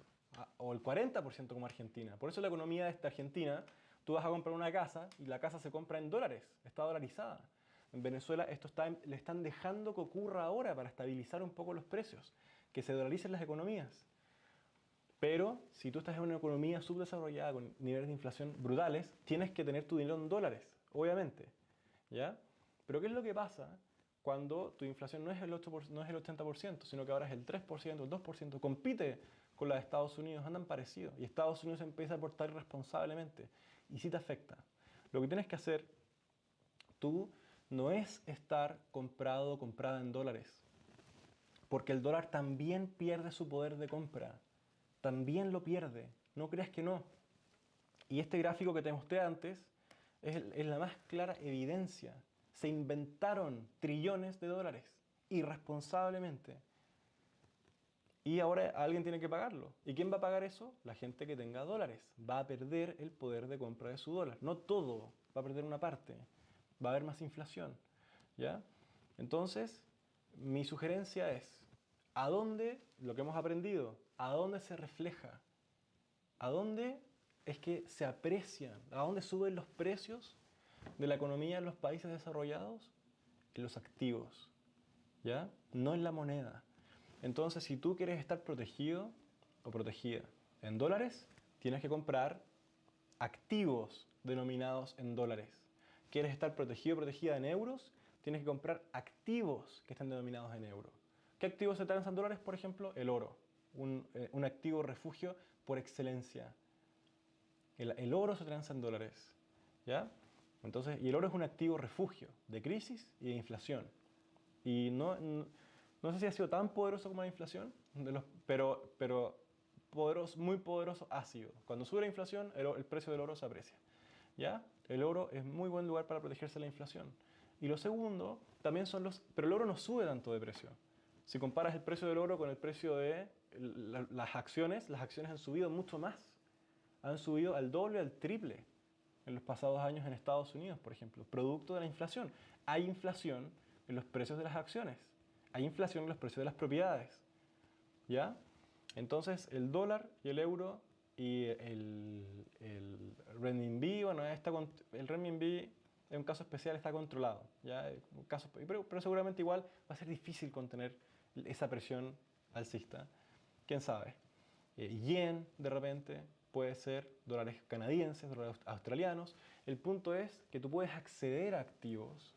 o el 40% como Argentina. Por eso la economía de Argentina, tú vas a comprar una casa y la casa se compra en dólares, está dolarizada. En Venezuela le están dejando que ocurra ahora para estabilizar un poco los precios, que se dolaricen las economías. Pero si tú estás en una economía subdesarrollada con niveles de inflación brutales, tienes que tener tu dinero en dólares, obviamente. ¿Ya? Pero ¿qué es lo que pasa cuando tu inflación no es el 8%, no es el 80%, sino que ahora es el 3%, el 2%? Compite con la de Estados Unidos, andan parecidos. Y Estados Unidos empieza a portar irresponsablemente. Y sí te afecta. Lo que tienes que hacer tú no es estar comprado o comprada en dólares. Porque el dólar también pierde su poder de compra. También lo pierde. No creas que no. Y este gráfico que te mostré antes es la más clara evidencia. Se inventaron trillones de dólares irresponsablemente. Y ahora alguien tiene que pagarlo. ¿Y quién va a pagar eso? La gente que tenga dólares. Va a perder el poder de compra de su dólar. No todo, va a perder una parte. Va a haber más inflación. ¿Ya? Entonces, mi sugerencia es, ¿a dónde, lo que hemos aprendido, a dónde se refleja? ¿A dónde es que se aprecian? ¿A dónde suben los precios de la economía en los países desarrollados? En los activos, ¿ya? No en la moneda. Entonces, si tú quieres estar protegido o protegida en dólares, tienes que comprar activos denominados en dólares. ¿Quieres estar protegido o protegida en euros? Tienes que comprar activos que estén denominados en euros. ¿Qué activos se transan en dólares? Por ejemplo, el oro, un activo refugio por excelencia. El oro se transa en dólares, ¿ya? Entonces, y el oro es un activo refugio de crisis y de inflación. Y no sé si ha sido tan poderoso como la inflación, pero poderoso, muy poderoso ha sido. Cuando sube la inflación, el precio del oro se aprecia, ¿ya? El oro es muy buen lugar para protegerse de la inflación. Y lo segundo, también son pero el oro no sube tanto de precio. Si comparas el precio del oro con el precio de las acciones han subido mucho más. Han subido al doble, al triple en los pasados años en Estados Unidos, por ejemplo, producto de la inflación. Hay inflación en los precios de las acciones, hay inflación en los precios de las propiedades, ¿ya? Entonces, el dólar y el euro y el renminbi, bueno, el renminbi es un caso especial, está controlado, ¿ya? Pero seguramente igual va a ser difícil contener esa presión alcista, quién sabe. Yen, de repente, puede ser dólares canadienses, dólares australianos. El punto es que tú puedes acceder a activos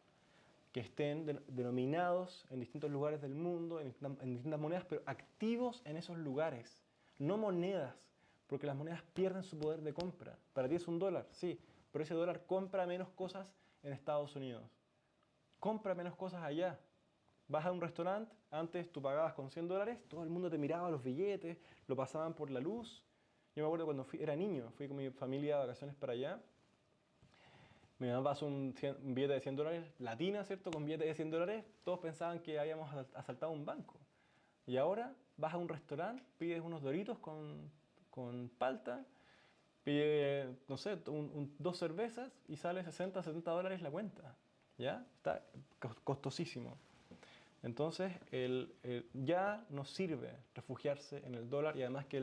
que estén denominados en distintos lugares del mundo, en distintas monedas, pero activos en esos lugares, no monedas, porque las monedas pierden su poder de compra. Para ti es un dólar, sí, pero ese dólar compra menos cosas en Estados Unidos. Compra menos cosas allá. Vas a un restaurante, antes tú pagabas con $100, todo el mundo te miraba los billetes, lo pasaban por la luz. Yo me acuerdo cuando era niño, fui con mi familia de vacaciones para allá. Mi mamá pasó un billete de $100, latina, ¿cierto? Con billete de $100, todos pensaban que habíamos asaltado un banco. Y ahora vas a un restaurante, pides unos doritos con palta, pides, no sé, dos cervezas y sale $60, $70 la cuenta. ¿Ya? Está costosísimo. Entonces, ya no sirve refugiarse en el dólar y además que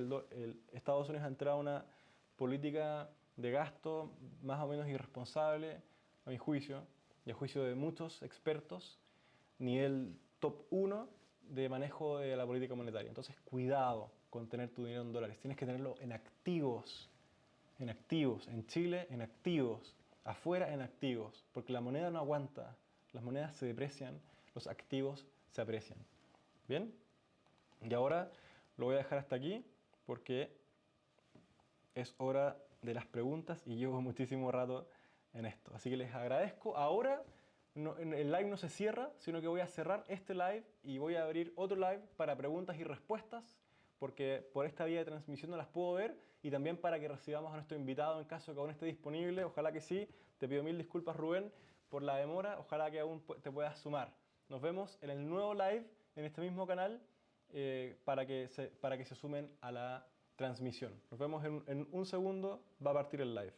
Estados Unidos ha entrado a una política de gasto más o menos irresponsable, a mi juicio, y a juicio de muchos expertos, nivel top 1 de manejo de la política monetaria. Entonces, cuidado con tener tu dinero en dólares. Tienes que tenerlo en activos, en Chile, en activos, afuera, en activos, porque la moneda no aguanta, las monedas se deprecian, los activos se aprecian. ¿Bien? Y ahora lo voy a dejar hasta aquí porque es hora de las preguntas y llevo muchísimo rato en esto. Así que les agradezco. Ahora el live no se cierra, sino que voy a cerrar este live y voy a abrir otro live para preguntas y respuestas, porque por esta vía de transmisión no las puedo ver, y también para que recibamos a nuestro invitado en caso de que aún esté disponible. Ojalá que sí. Te pido mil disculpas, Rubén, por la demora. Ojalá que aún te puedas sumar. Nos vemos en el nuevo live en este mismo canal para que se sumen a la transmisión. Nos vemos en un segundo. Va a partir el live.